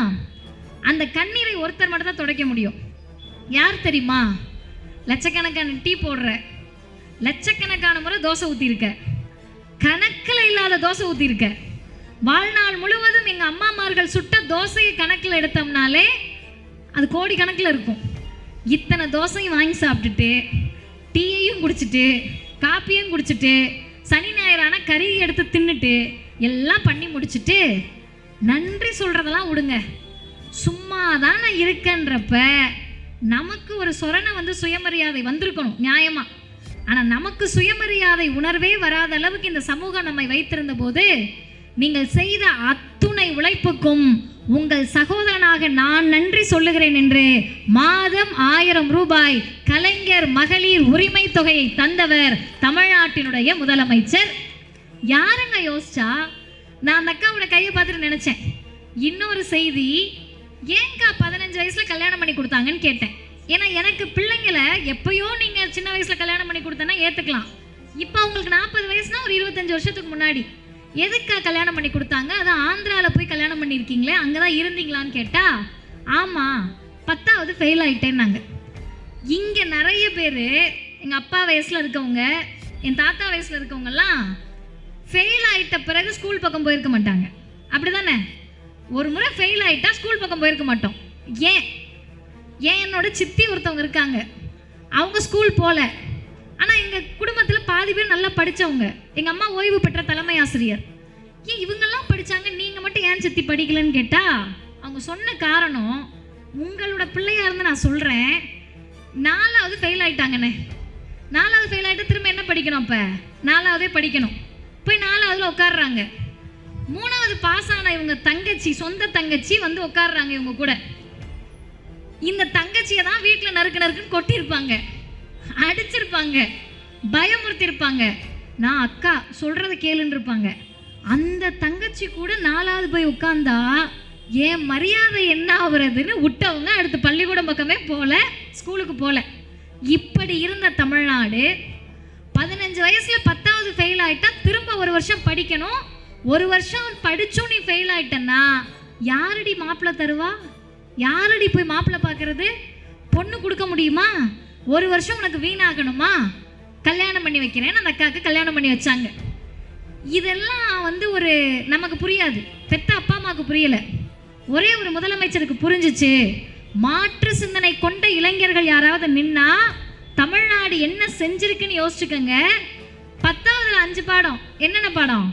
அந்த கண்ணீரை ஒருத்தர் மட்டும் தான் துடைக்க முடியும். யார் தெரியுமா? லட்சக்கணக்கான டீ போடுற, லட்சக்கணக்கான முறை தோசை ஊற்றிருக்க, கணக்கில் இல்லாத தோசை ஊற்றிருக்க, வாழ்நாள் முழுவதும் எங்கள் அம்மாமார்கள் சுட்ட தோசையை கணக்கில் எடுத்தோம்னாலே அது கோடி கணக்கில் இருக்கும். இத்தனை தோசையும் வாங்கி சாப்பிட்டுட்டு, டீயையும் குடிச்சிட்டு, காப்பியும் குடிச்சிட்டு, சனி ஞாயிறான கறி எடுத்து தின்னுட்டு எல்லாம் பண்ணி முடிச்சுட்டு நன்றி சொல்கிறதெல்லாம் விடுங்க, சும்மா தான் நான் இருக்கேன்றப்ப நமக்கு ஒரு சொரணை வந்து சுயமரியாதை வந்திருக்கணும் நியாயமாக. ஆனால் நமக்கு சுயமரியாதை உணர்வே வராத அளவுக்கு இந்த சமூகம் நம்மை வைத்திருந்த போது நீங்கள் செய்த அத்துணை உழைப்புக்கும் உங்கள் சகோதரனாக நான் நன்றி சொல்லுகிறேன் என்று மாதம் 1000 ரூபாய் கலைஞர் மகளிர் உரிமை தொகையை தந்தவர் தமிழ்நாட்டினுடைய முதலமைச்சர். யாருங்க யோசிச்சா? நான் அந்த அக்காவோட கையை பார்த்துட்டு நினைச்சேன், இன்னொரு செய்தி, ஏங்கா 15 வயசுல கல்யாணம் பண்ணி கொடுத்தாங்கன்னு கேட்டேன். ஏன்னா எனக்கு பிள்ளைங்களை எப்பயோ நீங்க சின்ன வயசுல கல்யாணம் பண்ணி கொடுத்தனா ஏத்துக்கலாம். இப்போ உங்களுக்கு 40 வயசுனா ஒரு 25 வருஷத்துக்கு முன்னாடி எதுக்கா கல்யாணம் பண்ணி கொடுத்தாங்க? அதான் ஆந்திராவில் போய் கல்யாணம் பண்ணியிருக்கீங்களே, அங்கே தான் இருந்தீங்களான்னு கேட்டால் ஆமாம் 10வது ஃபெயில் ஆகிட்டேன்னாங்க. இங்கே நிறைய பேர் எங்கள் அப்பா வயசில் இருக்கவங்க, என் தாத்தா வயசில் இருக்கவங்கெல்லாம் ஃபெயில் ஆகிட்ட பிறகு ஸ்கூல் பக்கம் போயிருக்க மாட்டாங்க. அப்படி தானே? ஒரு முறை ஃபெயில் ஆகிட்டா ஸ்கூல் பக்கம் போயிருக்க மாட்டோம். ஏன் என்னோட சித்தி ஒருத்தவங்க இருக்காங்க, அவங்க ஸ்கூல் போகல. ஆனால் எங்கள் குடும்பத்தில் பாதி பேர் நல்லா படித்தவங்க. எங்கள் அம்மா ஓய்வு பெற்ற தலைமை ஆசிரியர். ஏன் இவங்கெல்லாம் படித்தாங்க, நீங்கள் மட்டும் ஏன் சித்தி படிக்கலன்னு கேட்டால் அவங்க சொன்ன காரணம், உங்களோட பிள்ளையாக இருந்து நான் சொல்கிறேன், 4வது ஃபெயில் ஆகிட்டாங்கண்ணே. 4வது ஃபெயில் ஆகிட்டு திரும்ப என்ன படிக்கணும்? அப்போ 4வதே படிக்கணும். போய் 4வதுல உட்காடுறாங்க. 3வது பாஸ் ஆன இவங்க தங்கச்சி, சொந்த தங்கச்சி வந்து உட்காடுறாங்க இவங்க கூட. இந்த தங்கச்சியை தான் வீட்டில் நறுக்குன்னு கொட்டியிருப்பாங்க, அடிச்சிருப்பாங்க, பயமுறுத்திருப்பாங்க. நான் அக்கா சொல்கிறத கேளுன்னு இருப்பாங்க. அந்த தங்கச்சி கூட 4வது போய் உட்காந்தா ஏன் மரியாதை என்ன ஆகுறதுன்னு விட்டவங்க அடுத்து பள்ளிக்கூடம் பக்கமே போகல, ஸ்கூலுக்கு போகல. இப்படி இருந்த தமிழ்நாடு 15 வயசில் 10வது ஃபெயில் ஆகிட்டா திரும்ப ஒரு வருஷம் படிக்கணும். ஒரு வருஷம் படிச்சும் நீ ஃபெயில் ஆகிட்டன்னா யாரடி மாப்பிள்ளை தருவா? யாரடி போய் மாப்பிள்ளை பார்க்கறது? பொண்ணு கொடுக்க முடியுமா? ஒரு வருஷம் உனக்கு வீணாகணுமா? கல்யாணம் பண்ணி வைக்கிறேன்னு அந்த அக்காவுக்கு கல்யாணம் பண்ணி வச்சாங்க. இதெல்லாம் வந்து ஒரு நமக்கு புரியாது, பெத்த அப்பா அம்மாவுக்கு புரியலை. ஒரே ஒரு முதலமைச்சருக்கு புரிஞ்சிச்சு. மாற்று சிந்தனை கொண்ட இளைஞர்கள் யாராவது நின்னா தமிழ்நாடு என்ன செஞ்சிருக்குன்னு யோசிச்சுக்கோங்க. 10வதுல 5 பாடம். என்னென்ன பாடம்?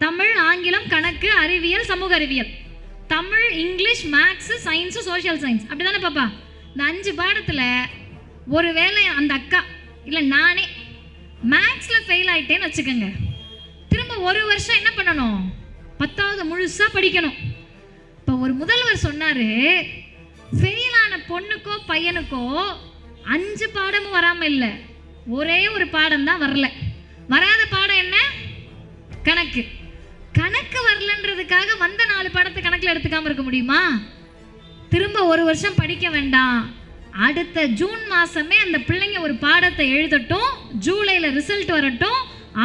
தமிழ், ஆங்கிலம், கணக்கு, அறிவியல், சமூக அறிவியல். Tamil, English, maths, science, social science. அப்படி தானே பாப்பா? இந்த 5 பாடத்தில் ஒரு வேளை அந்த அக்கா இல்லை நானே மேக்ஸில் ஃபெயில் ஆகிட்டேன்னு வச்சுக்கோங்க, திரும்ப ஒரு வருஷம் என்ன பண்ணணும்? 10வது முழுசாக படிக்கணும். இப்போ ஒரு முதல்வர் சொன்னார், ஃபெயிலான பொண்ணுக்கோ பையனுக்கோ 5 பாடமும் வராமல் இல்லை, ஒரே ஒரு பாடம் தான் வரல. வராத பாடம் என்ன? கணக்கு. கணக்கு வரலன்றதுக்காக வந்த 4 பாடத்தை கணக்கில் எடுத்துக்காமல் இருக்க முடியுமா? திரும்ப ஒரு வருஷம் படிக்க வேண்டாம், அடுத்த ஜூன் மாதமே அந்த பிள்ளைங்க ஒரு பாடத்தை எழுதட்டும், ஜூலையில் ரிசல்ட் வரட்டும்,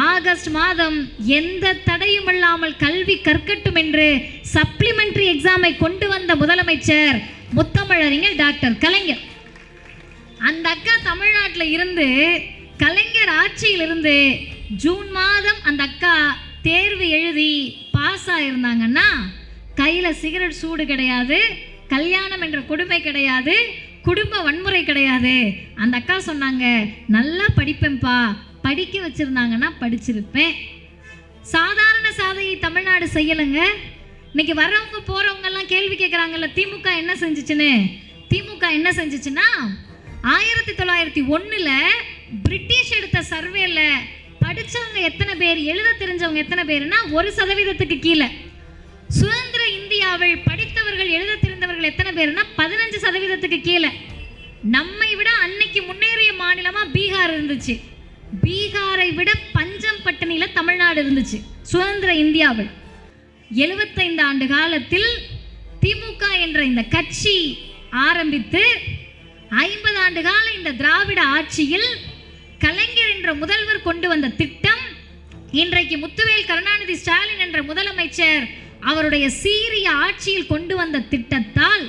ஆகஸ்ட் மாதம் எந்த தடையும் இல்லாமல் கல்வி கற்கட்டும் என்று சப்ளிமெண்டரி எக்ஸாமை கொண்டு வந்த முதலமைச்சர் முத்தமிழறிஞர் டாக்டர் கலைஞர். அந்த அக்கா தமிழ்நாட்டில் இருந்து, கலைஞர் ஆட்சியிலிருந்து ஜூன் மாதம் அந்த அக்கா தேர்வு எழுதி பாஸ் ஆகியிருந்தாங்கன்னா கையில் சிகரெட் சூடு கிடையாது, கல்யாணம் என்ற கொடுமை கிடையாது, குடும்ப வன்முறை கிடையாது. அந்த அக்கா சொன்னாங்க, நல்லா படிப்பேன்ப்பா, படிக்க வச்சுருந்தாங்கன்னா படிச்சிருப்பேன். சாதாரண சாதனையை தமிழ்நாடு செய்யலைங்க. இன்னைக்கு வர்றவங்க போகிறவங்கெல்லாம் கேள்வி கேட்குறாங்கல்ல, திமுக என்ன செஞ்சிச்சுன்னு. திமுக என்ன செஞ்சிச்சுன்னா 1901 பிரிட்டிஷ் எடுத்த சர்வேல படித்தவங்க எத்தனை பேர், எழுத தெரிஞ்சவங்க எத்தனை பேர்னா 1% கீழே. சுதந்திர இந்தியாவில் படித்தவர்கள் எழுத தெரிந்தவர்கள் எத்தனை பேர்னா 15% கீழே. நம்மை விட அன்னைக்கு முன்னேறிய மாநிலமா பீகார் இருந்துச்சு. பீகாரை விட பஞ்சம் பட்டினியில் தமிழ்நாடு இருந்துச்சு சுதந்திர இந்தியாவில். 75 ஆண்டு காலத்தில் திமுக என்ற இந்த கட்சி ஆரம்பித்து 50 ஆண்டு கால இந்த திராவிட ஆட்சியில் கலைஞர் என்ற முதல்வர் கொண்டு வந்த திட்டம், இன்றைக்கு முத்துவேல் கருணாநிதி ஸ்டாலின் என்ற முதலமைச்சர் அவருடைய சீரிய ஆட்சியில் கொண்டு வந்த திட்டத்தால்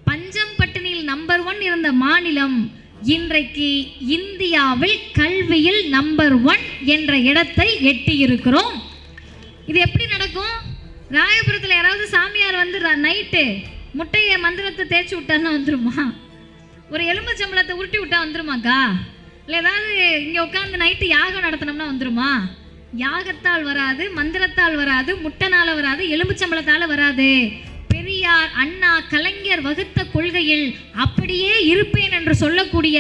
பஞ்சம் பட்டினியில் நம்பர் 1 இருந்த மாநிலம் இன்றைக்கு இந்தியாவில் கல்வியில் நம்பர் 1 என்ற இடத்தை எட்டியிருக்கிறோம். இது எப்படி நடக்கும்? ராயபுரத்தில் யாராவது சாமியார் வந்து நைட்டு முட்டையை மந்திரத்தை தேய்ச்சி விட்டாருன்னா வந்துருமா? ஒரு எலும்புச்சம்பளத்தை உருட்டி விட்டா வந்துருமாக்கா? இல்லை ஏதாவது இங்கே உட்காந்து நைட்டு யாகம் நடத்தினோம்னா வந்துருமா? யாகத்தால் வராது, மந்திரத்தால் வராது, முட்டைனால வராது, எலும்புச்சம்பளத்தால் வராது. பெரியார், அண்ணா, கலைஞர் வகுத்த கொள்கையில் அப்படியே இருப்பேன் என்று சொல்லக்கூடிய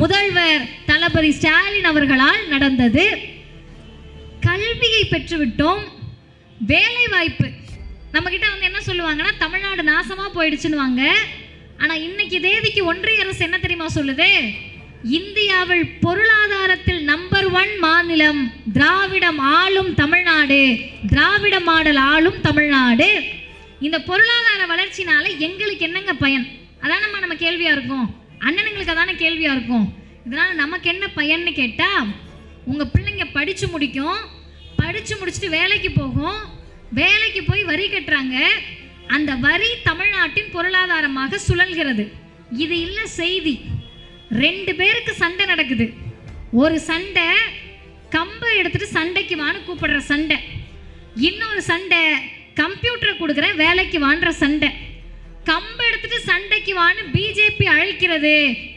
முதல்வர் தளபதி ஸ்டாலின் அவர்களால் நடந்தது. கல்வியை பெற்றுவிட்டோம். வேலை வாய்ப்பு நம்ம கிட்ட வந்து என்ன சொல்லுவாங்கன்னா, தமிழ்நாடு நாசமா போயிடுச்சுன்னுவாங்க. ஆனா இன்னைக்கு தேதிக்கு ஒன்றிய அரசு என்ன தெரியுமா சொல்லுது? இந்தியாவில் பொருளாதாரத்தில் நம்பர் 1 மாநிலம் திராவிடம் ஆளும் தமிழ்நாடு, திராவிட மாடல் ஆளும் தமிழ்நாடு. இந்த பொருளாதார வளர்ச்சினால எங்களுக்கு என்னங்க பயன்? அதான் நம்ம கேள்வியா இருக்கும். அண்ணனுங்களுக்கு அதான கேள்வியா இருக்கும். இதனால நமக்கு என்ன பயன்னு கேட்டா, உங்க பிள்ளைங்க படிச்சு முடிக்கும், படிச்சு முடிச்சுட்டு வேலைக்கு போகும், வேலைக்கு போய் வரி கட்டுறாங்க, அந்த வரி தமிழ்நாட்டின் பொருளாதாரமாக சுழல்கிறது. இது இல்லை செய்தி. 2 பேருக்கு சண்டை நடக்குது. ஒரு சண்டை கம்பை எடுத்துட்டு சண்டைக்கு வான்னு கூப்பிடுற சண்டை, இன்னொரு சண்டை கம்ப்யூட்டரை கொடுக்குற வேலைக்கு வான்ற சண்டை. கம்பை எடுத்துட்டு சண்டைக்கு வான்னு பிஜேபி அழைக்கிறது,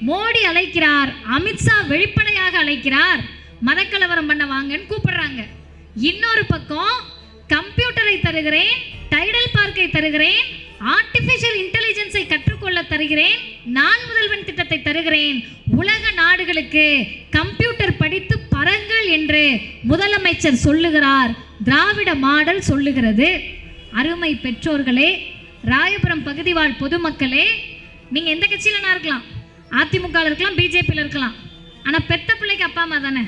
மோடி அழைக்கிறார், அமித்ஷா வெளிப்படையாக அழைக்கிறார், மதக்கலவரம் பண்ண வாங்கன்னு கூப்பிடுறாங்க. இன்னொரு பக்கம் கம்ப்யூட்டரை தருகிறேன், டைடல் பார்க்கை தருகிறேன், ஆர்டிஃபிஷியல் இன்டெலிஜென்ஸை கற்றுக்கொள்ள தருகிறேன், நான் முதல்வன் திட்டத்தை தருகிறேன், உலக நாடுகளுக்கு கம்ப்யூட்டர் படித்து பரங்கள் என்று முதலமைச்சர் சொல்லுகிறார். திராவிட மாடல் சொல்லுகிறது. அருமை பெற்றோர்களே, ராயபுரம் பகுதி வாழ் பொதுமக்களே, நீங்கள் எந்த கட்சியிலனா இருக்கலாம், அதிமுக இருக்கலாம், பிஜேபியில் இருக்கலாம், ஆனால் பெத்த பிள்ளைக்கு அப்பா அம்மா தானே.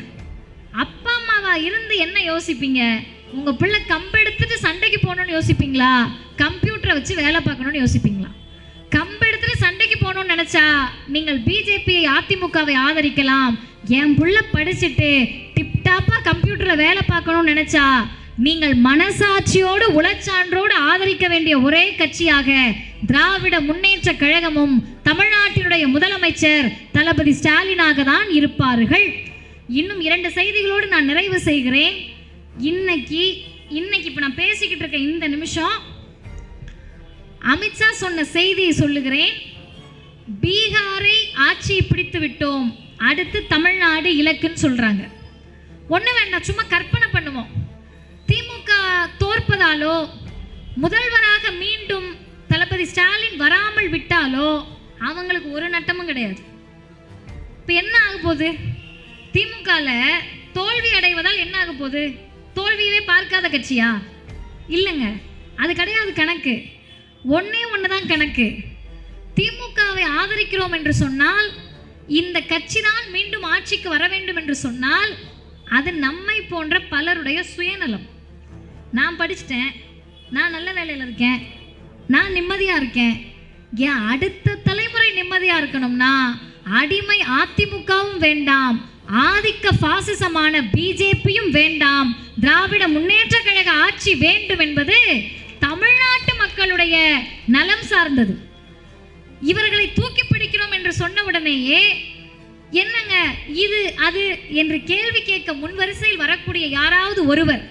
அப்பா அம்மாவா இருந்து என்ன யோசிப்பீங்க? உங்கள் பிள்ளை கம்பெடுத்துட்டு சண்டைக்கு போகணும்னு யோசிப்பீங்களா, கம்ப்யூட்டரை வச்சு வேலை பார்க்கணும்னு யோசிப்பீங்களா? கம்பெடுத்துட்டு சண்டைக்கு போகணும்னு நினச்சா நீங்கள் பிஜேபியை அதிமுகவை ஆதரிக்கலாம். என் பிள்ளை படிச்சுட்டு டிப்டாப்பாக கம்ப்யூட்டரில் வேலை பார்க்கணும்னு நினச்சா நீங்கள் மனசாட்சியோடு உளச்சான்றோடு ஆதரிக்க வேண்டிய ஒரே கட்சியாக திராவிட முன்னேற்ற கழகமும் தமிழ்நாட்டினுடைய முதலமைச்சர் தளபதி ஸ்டாலினாக தான் இருப்பார்கள். இன்னும் 2 செய்திகளோடு நான் நிறைவு செய்கிறேன். இன்னைக்கு இப்போ நான் பேசிக்கிட்டு இருக்க இந்த நிமிஷம் அமித்ஷா சொன்ன செய்தியை சொல்லுகிறேன். பீகாரை ஆட்சியை பிடித்து விட்டோம், அடுத்து தமிழ்நாடு இலக்குன்னு சொல்றாங்க. ஒண்ணு வேண்டாம், சும்மா கற்பனை பண்ணுவோம். திமுக தோற்பதாலோ முதல்வராக மீண்டும் தளபதி ஸ்டாலின் வராமல் விட்டாலோ அவங்களுக்கு ஒரு நட்டமும் கிடையாது. இப்போ என்ன ஆக போகுது? திமுகல தோல்வி அடைவதால் என்ன ஆக போகுது? தோல்வியவே பார்க்காத கட்சியா? இல்லைங்க, அது கிடையாது கணக்கு. ஒன்னே ஒண்ணுதான் கணக்கு. திமுகவை ஆதரிக்கிறோம் என்று சொன்னால், இந்த கட்சி தான் மீண்டும் ஆட்சிக்கு வர வேண்டும் என்று சொன்னால், அது நம்மை போன்ற பலருடைய சுயநலம். நான் படிச்சுட்டேன், நான் நல்ல வேலையில் இருக்கேன், நான் நிம்மதியாக இருக்கேன். ஏன் அடுத்த தலைமுறை நிம்மதியாக இருக்கணும்னா அடிமை அதிமுகவும் வேண்டாம், ஆதிக்க பாசிசமான பிஜேபியும் வேண்டாம், திராவிட முன்னேற்ற கழக ஆட்சி வேண்டும் என்பது தமிழ்நாட்டு மக்களுடைய நலம் சார்ந்தது. இவர்களை தூக்கி பிடிக்கிறோம் என்று சொன்ன உடனேயே என்னங்க இது அது என்று கேள்வி கேட்க முன்வரிசையில் வரக்கூடிய யாராவது ஒருவர்,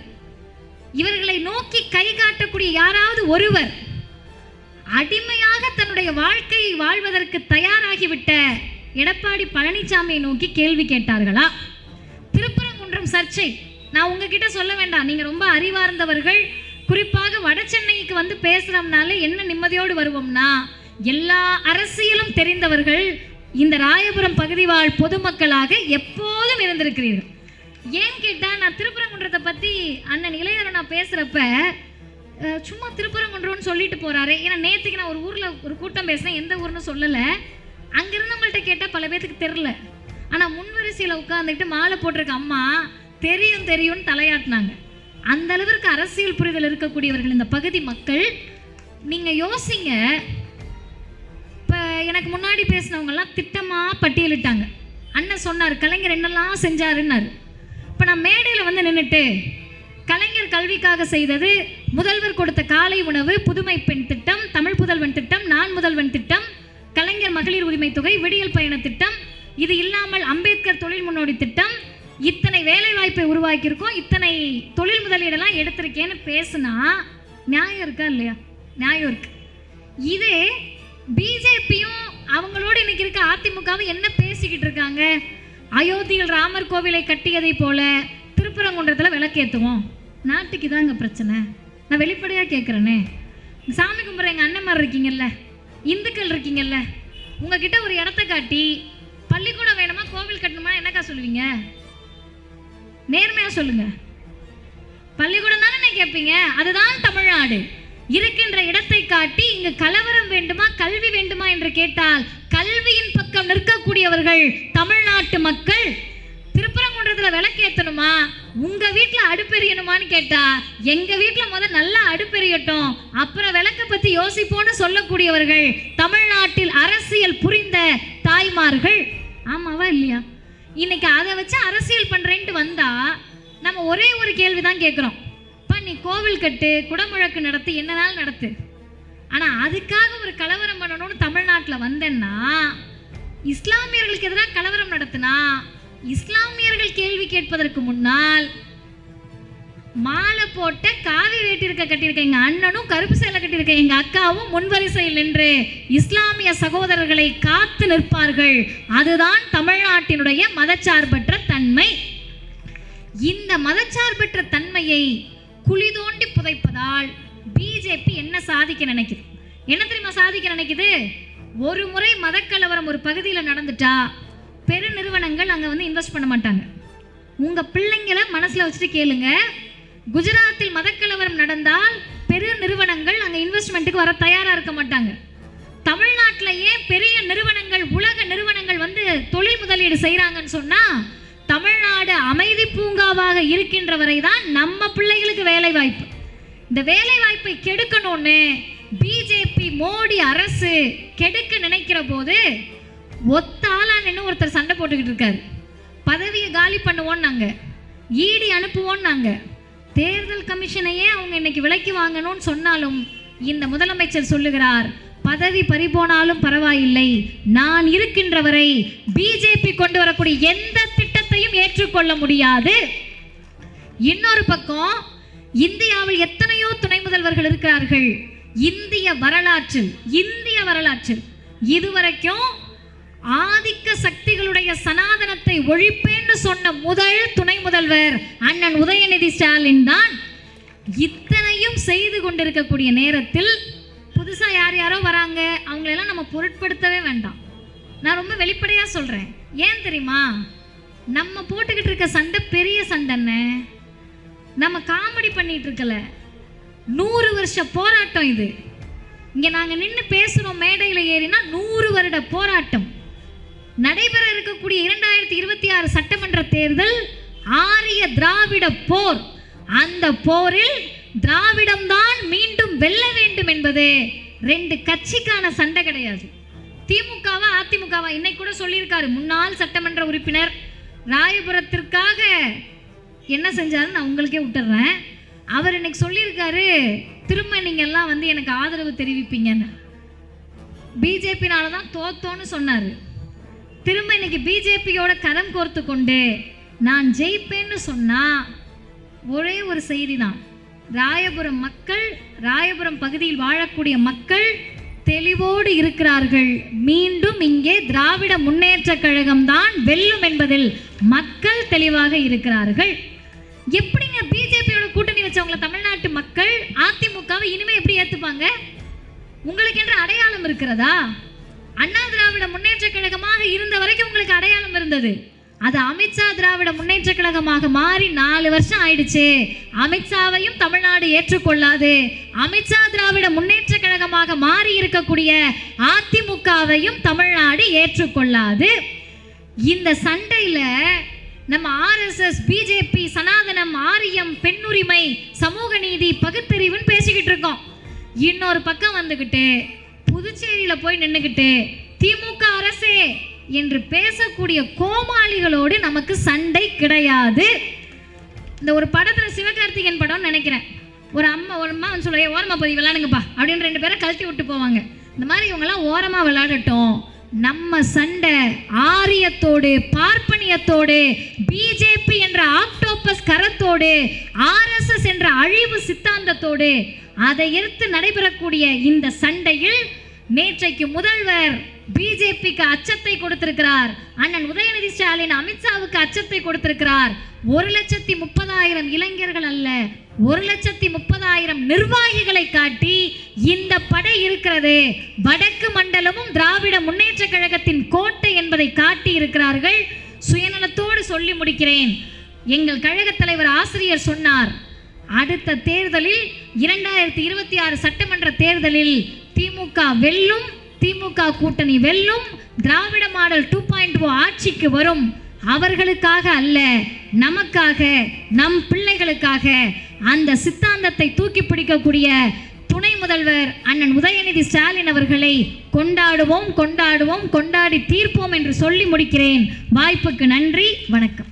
இவர்களை நோக்கி கை காட்டக்கூடிய யாராவது ஒருவர் அடிமையாக தன்னுடைய வாழ்க்கையை வாழ்வதற்கு தயாராகிவிட்ட எடப்பாடி பழனிசாமியை நோக்கி கேள்வி கேட்டார்களா? திருப்பரங்குன்றம் சர்ச்சை நான் உங்ககிட்ட சொல்ல வேண்டாம், நீங்க ரொம்ப அறிவார்ந்தவர்கள். குறிப்பாக வட சென்னைக்கு வந்து பேசுறோம்னால என்ன நிம்மதியோடு வருவோம்னா, எல்லா அரசியலும் தெரிந்தவர்கள் இந்த ராயபுரம் பகுதி வாழ் பொதுமக்களாக எப்போதும் இருந்திருக்கிறீர்கள். ஏன் கேட்டா, நான் திருப்பரங்குன்றத்தை பத்தி அண்ணன் இளையராஜா பேசுறப்ப சும்மா திருப்பரங்குன்றம்னு சொல்லிட்டு போறாரு. ஏன்னா நேற்றுக்கு நான் ஒரு ஊர்ல ஒரு கூட்டம் பேசினேன், எந்த ஊர்னு சொல்லலை. அங்கிருந்தவங்கள்ட்ட கேட்டால் பல பேத்துக்கு தெரில. ஆனால் முன்வரிசையில் உட்காந்துக்கிட்டு மாலை போட்டிருக்க அம்மா தெரியும் தெரியும்னு தலையாட்டினாங்க. அந்த அளவிற்கு அரசியல் புரிதல் இருக்கக்கூடியவர்கள் இந்த பகுதி மக்கள். நீங்கள் யோசிங்க, இப்போ எனக்கு முன்னாடி பேசினவங்கெல்லாம் திட்டமாக பட்டியலிட்டாங்க. அண்ணன் சொன்னார் கலைஞர் என்னெல்லாம் செஞ்சாருன்னாரு. இப்போ நான் மேடையில் வந்து நின்றுட்டு கலைஞர் கல்விக்காக செய்தது, முதல்வர் கொடுத்த காலை உணவு, புதுமை பெண் திட்டம், தமிழ் புதல்வன் திட்டம், நான் முதல்வன் திட்டம், கலைஞர் மகளிர் உரிமை தொகை, விடியல் பயண திட்டம், இது இல்லாமல் அம்பேத்கர் தொழில் முன்னோடி திட்டம், இத்தனை வேலை வாய்ப்பை உருவாக்கியிருக்கோம், இத்தனை தொழில் முதலீடெல்லாம் எடுத்திருக்கேன்னு பேசுனா நியாயம் இருக்கா இல்லையா? நியாயம் இருக்கு. இதே பிஜேபியும் அவங்களோடு இன்னைக்கு இருக்க அதிமுகவும் என்ன பேசிக்கிட்டு இருக்காங்க? அயோத்தியில் ராமர் கோவிலை கட்டியதை போல திருப்பரங்குன்றத்தில் விளக்கேற்றுவோம். நாட்டுக்கு தாங்க பிரச்சனை. நான் வெளிப்படையாக கேட்குறேனே, சாமி கும்பிட்ற எங்கள் அண்ணன் மாதிரி இருக்கீங்கல்ல, இந்துக்கள் இருக்கீங்கல்ல, உங்ககிட்ட ஒரு இடத்த காட்டி பள்ளிக்கூடம் வேணுமா கோவில் கட்டணுமா என்னக்கா சொல்லுவீங்க? நேர்மையாக சொல்லுங்க. பள்ளிக்கூடம் தானே கேட்பீங்க. அதுதான் தமிழ்நாடு. இருக்கின்ற இடத்தை காட்டி இங்கு கலவரம் வேண்டுமா கல்வி வேண்டுமா என்று கேட்டால் கல்வியின் பக்கம் நிற்கக்கூடியவர்கள் தமிழ்நாட்டு மக்கள். திருப்பரங்குன்றத்தில் விளக்கேற்றணுமா, உங்க வீட்டில் அடுப்பெரியணுமான்னு கேட்டா எங்க வீட்டில் முதல் நல்லா அடுப்பெரியட்டும், அப்புறம் விளக்க பத்தி யோசிப்போன்னு சொல்லக்கூடியவர்கள் தமிழ்நாட்டில் அரசியல் புரிந்த தாய்மார்கள். ஆமாவா இல்லையா? இன்னைக்கு அதை வச்சு அரசியல் பண்றேன்ட்டு வந்தா நம்ம ஒரே ஒரு கேள்விதான் கேட்கிறோம். நீ கோவில் கட்டு, குடமுழக்கு நடத்து, என்னனாலும் நடத்து, ஆனால் அதுக்காக ஒரு கலவரம் பண்ணணும்னு தமிழ்நாட்டில் வந்தேன்னா, இஸ்லாமியர்களுக்கு எதிராக கலவரம் நடத்தினா, இஸ்லாமியர்கள் கேள்வி கேட்பதற்கு முன்னால் மாலை போட்ட காவி வேட்டி கட்டியிருக்க எங்க அண்ணனும் கருப்பு சேலை கட்டியிருக்க எங்க அக்காவும் முன்வரிசையில் நின்று இஸ்லாமிய சகோதரர்களை காத்து நிற்பார்கள். அதுதான் தமிழ்நாட்டினுடைய மதச்சார்பற்ற தன்மை. இந்த மதச்சார்பற்ற தன்மையை குழி தோண்டி புதைப்பதால் பிஜேபி என்ன சாதிக்க நினைக்குது? என்ன தெரியுமா சாதிக்க நினைக்குது? ஒரு முறை மதக்கலவரம் ஒரு பகுதியில் நடந்துட்டா பெரு நிறுவனங்கள் அங்கே வந்து இன்வெஸ்ட் பண்ண மாட்டாங்க. உங்க பிள்ளைங்களை மனசுல வச்சுட்டு கேளுங்க, குஜராத்தில் மதக்கலவரம் நடந்தால் பெரிய நிறுவனங்கள் அங்கே இன்வெஸ்ட்மெண்ட்டுக்கு வர தயாராக இருக்க மாட்டாங்க. தமிழ்நாட்டில் ஏன் பெரிய நிறுவனங்கள், உலக நிறுவனங்கள் வந்து தொழில் முதலீடு செய்கிறாங்கன்னு சொன்னால், தமிழ்நாடு அமைதி பூங்காவாக இருக்கின்ற வரை தான் நம்ம பிள்ளைகளுக்கு வேலை வாய்ப்பு. இந்த வேலை வாய்ப்பை கெடுக்கணும்னு பிஜேபி மோடி அரசு கெடுக்க நினைக்கிற போது ஒத்தாளான்னு ஒருத்தர் சண்டை போட்டுக்கிட்டு இருக்காரு. பதவியை காலி பண்ணுவோன்னாங்க, ஈடி அனுப்புவோன்னாங்க, தேர்தல் கமிஷனையே அவங்க இன்னைக்கு விலைக்கு வாங்கணும்னு சொன்னாலும் இந்த முதலமைச்சர் சொல்லுகிறார், பதவி பறிபோனாலும் பரவாயில்லை, நான் இருக்கின்ற வரை பிஜேபி கொண்டு வரக்கூடிய எந்த திட்டத்தையும் ஏற்றுக்கொள்ள முடியாது. இன்னொரு பக்கம் இந்தியாவில் எத்தனையோ துணை முதல்வர்கள் இருக்கிறார்கள். இந்திய வரலாற்றில் இதுவரைக்கும் ஆதிக்க சக்திகளுடைய சனாதனத்தை ஒழிப்பேன்னு சொன்ன முதல் துணை முதல்வர் அண்ணன் உதயநிதி ஸ்டாலின் தான். இத்தனையும் செய்து கொண்டிருக்கக்கூடிய நேரத்தில் புதுசா யாரோ வராங்க, அவங்களெல்லாம் நம்ம பொருட்படுத்தவே வேண்டாம். நான் ரொம்ப வெளிப்படையா சொல்றேன். ஏன் தெரியுமா? நம்ம போட்டுக்கிட்டு இருக்க சண்டை பெரிய சண்டைன்னு நம்ம காமெடி பண்ணிட்டு இருக்கல. 100 வருஷ போராட்டம் இது. இங்க நாங்க நின்று பேசுறோம், மேடையில் ஏறினா 100 வருட போராட்டம். நடைபெற இருக்கக்கூடிய 2026 சட்டமன்ற தேர்தல் ஆரிய திராவிட போர். அந்த போரில் திராவிடம் தான் மீண்டும் வெல்ல வேண்டும் என்பது 2 கட்சிக்கான சண்டை கிடையாது. திமுகவா அதிமுகவா? இன்னைக்கு கூட சொல்லியிருக்காரு முன்னாள் சட்டமன்ற உறுப்பினர், ராயபுரத்திற்காக என்ன செஞ்சாரு நான் உங்களுக்கே விட்டுறேன். அவர் இன்னைக்கு சொல்லியிருக்காரு, திரும்ப நீங்க எல்லாம் வந்து எனக்கு ஆதரவு தெரிவிப்பீங்கன்னு. பிஜேபினால தான் தோத்தோன்னு சொன்னாரு. திரும்ப இன்னைக்கு பிஜேபியோட கரம் கோர்த்து கொண்டு நான் ஜெயிப்பேன்னு சொன்னா ஒரே ஒரு செய்தி தான். ராயபுரம் மக்கள், ராயபுரம் பகுதியில் வாழக்கூடிய மக்கள் தெளிவோடு இருக்கிறார்கள். மீண்டும் இங்கே திராவிட முன்னேற்ற கழகம் தான் வெல்லும் என்பதில் மக்கள் தெளிவாக இருக்கிறார்கள். எப்படிங்க பிஜேபியோட கூட்டணி வச்சவங்களை தமிழ்நாட்டு மக்கள் அதிமுகவை இனிமே எப்படி ஏத்துப்பாங்க? உங்களுக்கு என்ற அடையாளம் இருக்கிறதா? அண்ணா திராவிட முன்னேற்ற கழகமாக இருந்த வரைக்கும் உங்களுக்கு அடையாளம் இருந்தது. அது அமித்ஷா திராவிட முன்னேற்ற கழகமாக மாறி 4 வருஷம் ஆயிடுச்சு. அமித்ஷாவையும் தமிழ்நாடு ஏற்றுக்கொள்ளாது. அமித்ஷா திராவிட முன்னேற்ற கழகமாக மாறி இருக்கக்கூடிய அதிமுகவையும் தமிழ்நாடு ஏற்றுக்கொள்ளாது. இந்த சண்டையில நம்ம ஆர்எஸ்எஸ், பிஜேபி, சனாதனம், ஆரியம், பெண்ணுரிமை, சமூக நீதி, பகுத்தறிவுன்னு பேசிக்கிட்டு இருக்கோம். இன்னொரு பக்கம் வந்துகிட்டு புதுச்சேரியில போய் நின்னுகிட்டு திமுக அரசே என்று பேசக்கூடிய கோமாளிகளோடு நமக்கு சண்டை கிடையாது. இந்த ஒரு படத்துல சிவகார்த்திகேயன் படம் நினைக்கிறேன், ஒரு அம்மா சொல்ல, ஓரமா போய் விளையாடுங்கப்பா அப்படின்னு 2 பேரை கழட்டி விட்டு போவாங்க. இந்த மாதிரி இவங்கெல்லாம் ஓரமா விளையாடட்டும். நம்ம சண்டை ஆரியத்தோடு, பார்ப்பனியத்தோடு, பிஜேபி என்ற ஆக்டோபஸ் கரத்தோடு, ஆர்எஸ்எஸ் என்ற அழிவு சித்தாந்தத்தோடு, அதை எதிர்த்து நடைபெறக்கூடிய இந்த சண்டையில் நேற்றைக்கு முதல்வர் பிஜேபிக்கு அச்சத்தை கொடுத்திருக்கிறார். அண்ணன் உதயநிதி ஸ்டாலின் அமித்ஷாவுக்கு அச்சத்தை கொடுத்திருக்கிறார். 1,30,000 இளைஞர்கள் அல்ல, 1,30,000 நிர்வாகிகளை காட்டி இந்த படை இருக்கிறது, வடக்கு மண்டலமும் திராவிட முன்னேற்ற கழகத்தின் கோட்டை என்பதை காட்டி இருக்கிறார்கள். சுயநலத்தோடு சொல்லி முடிக்கிறேன். எங்கள் கழக தலைவர் ஆசிரியர் சொன்னார், அடுத்த தேர்தலில் 2026 சட்டமன்ற தேர்தலில் திமுக வெல்லும், திமுக கூட்டணி வெல்லும், திராவிட மாடல் 2.0 ஆட்சிக்கு வரும். அவர்களுக்காக அல்ல, நமக்காக, நம் பிள்ளைகளுக்காக. அந்த சித்தாந்தத்தை தூக்கி பிடிக்கக்கூடிய துணை முதல்வர் அண்ணன் உதயநிதி ஸ்டாலின் அவர்களை கொண்டாடுவோம், கொண்டாடி தீர்ப்போம் என்று சொல்லி முடிக்கிறேன். வாய்ப்புக்கு நன்றி, வணக்கம்.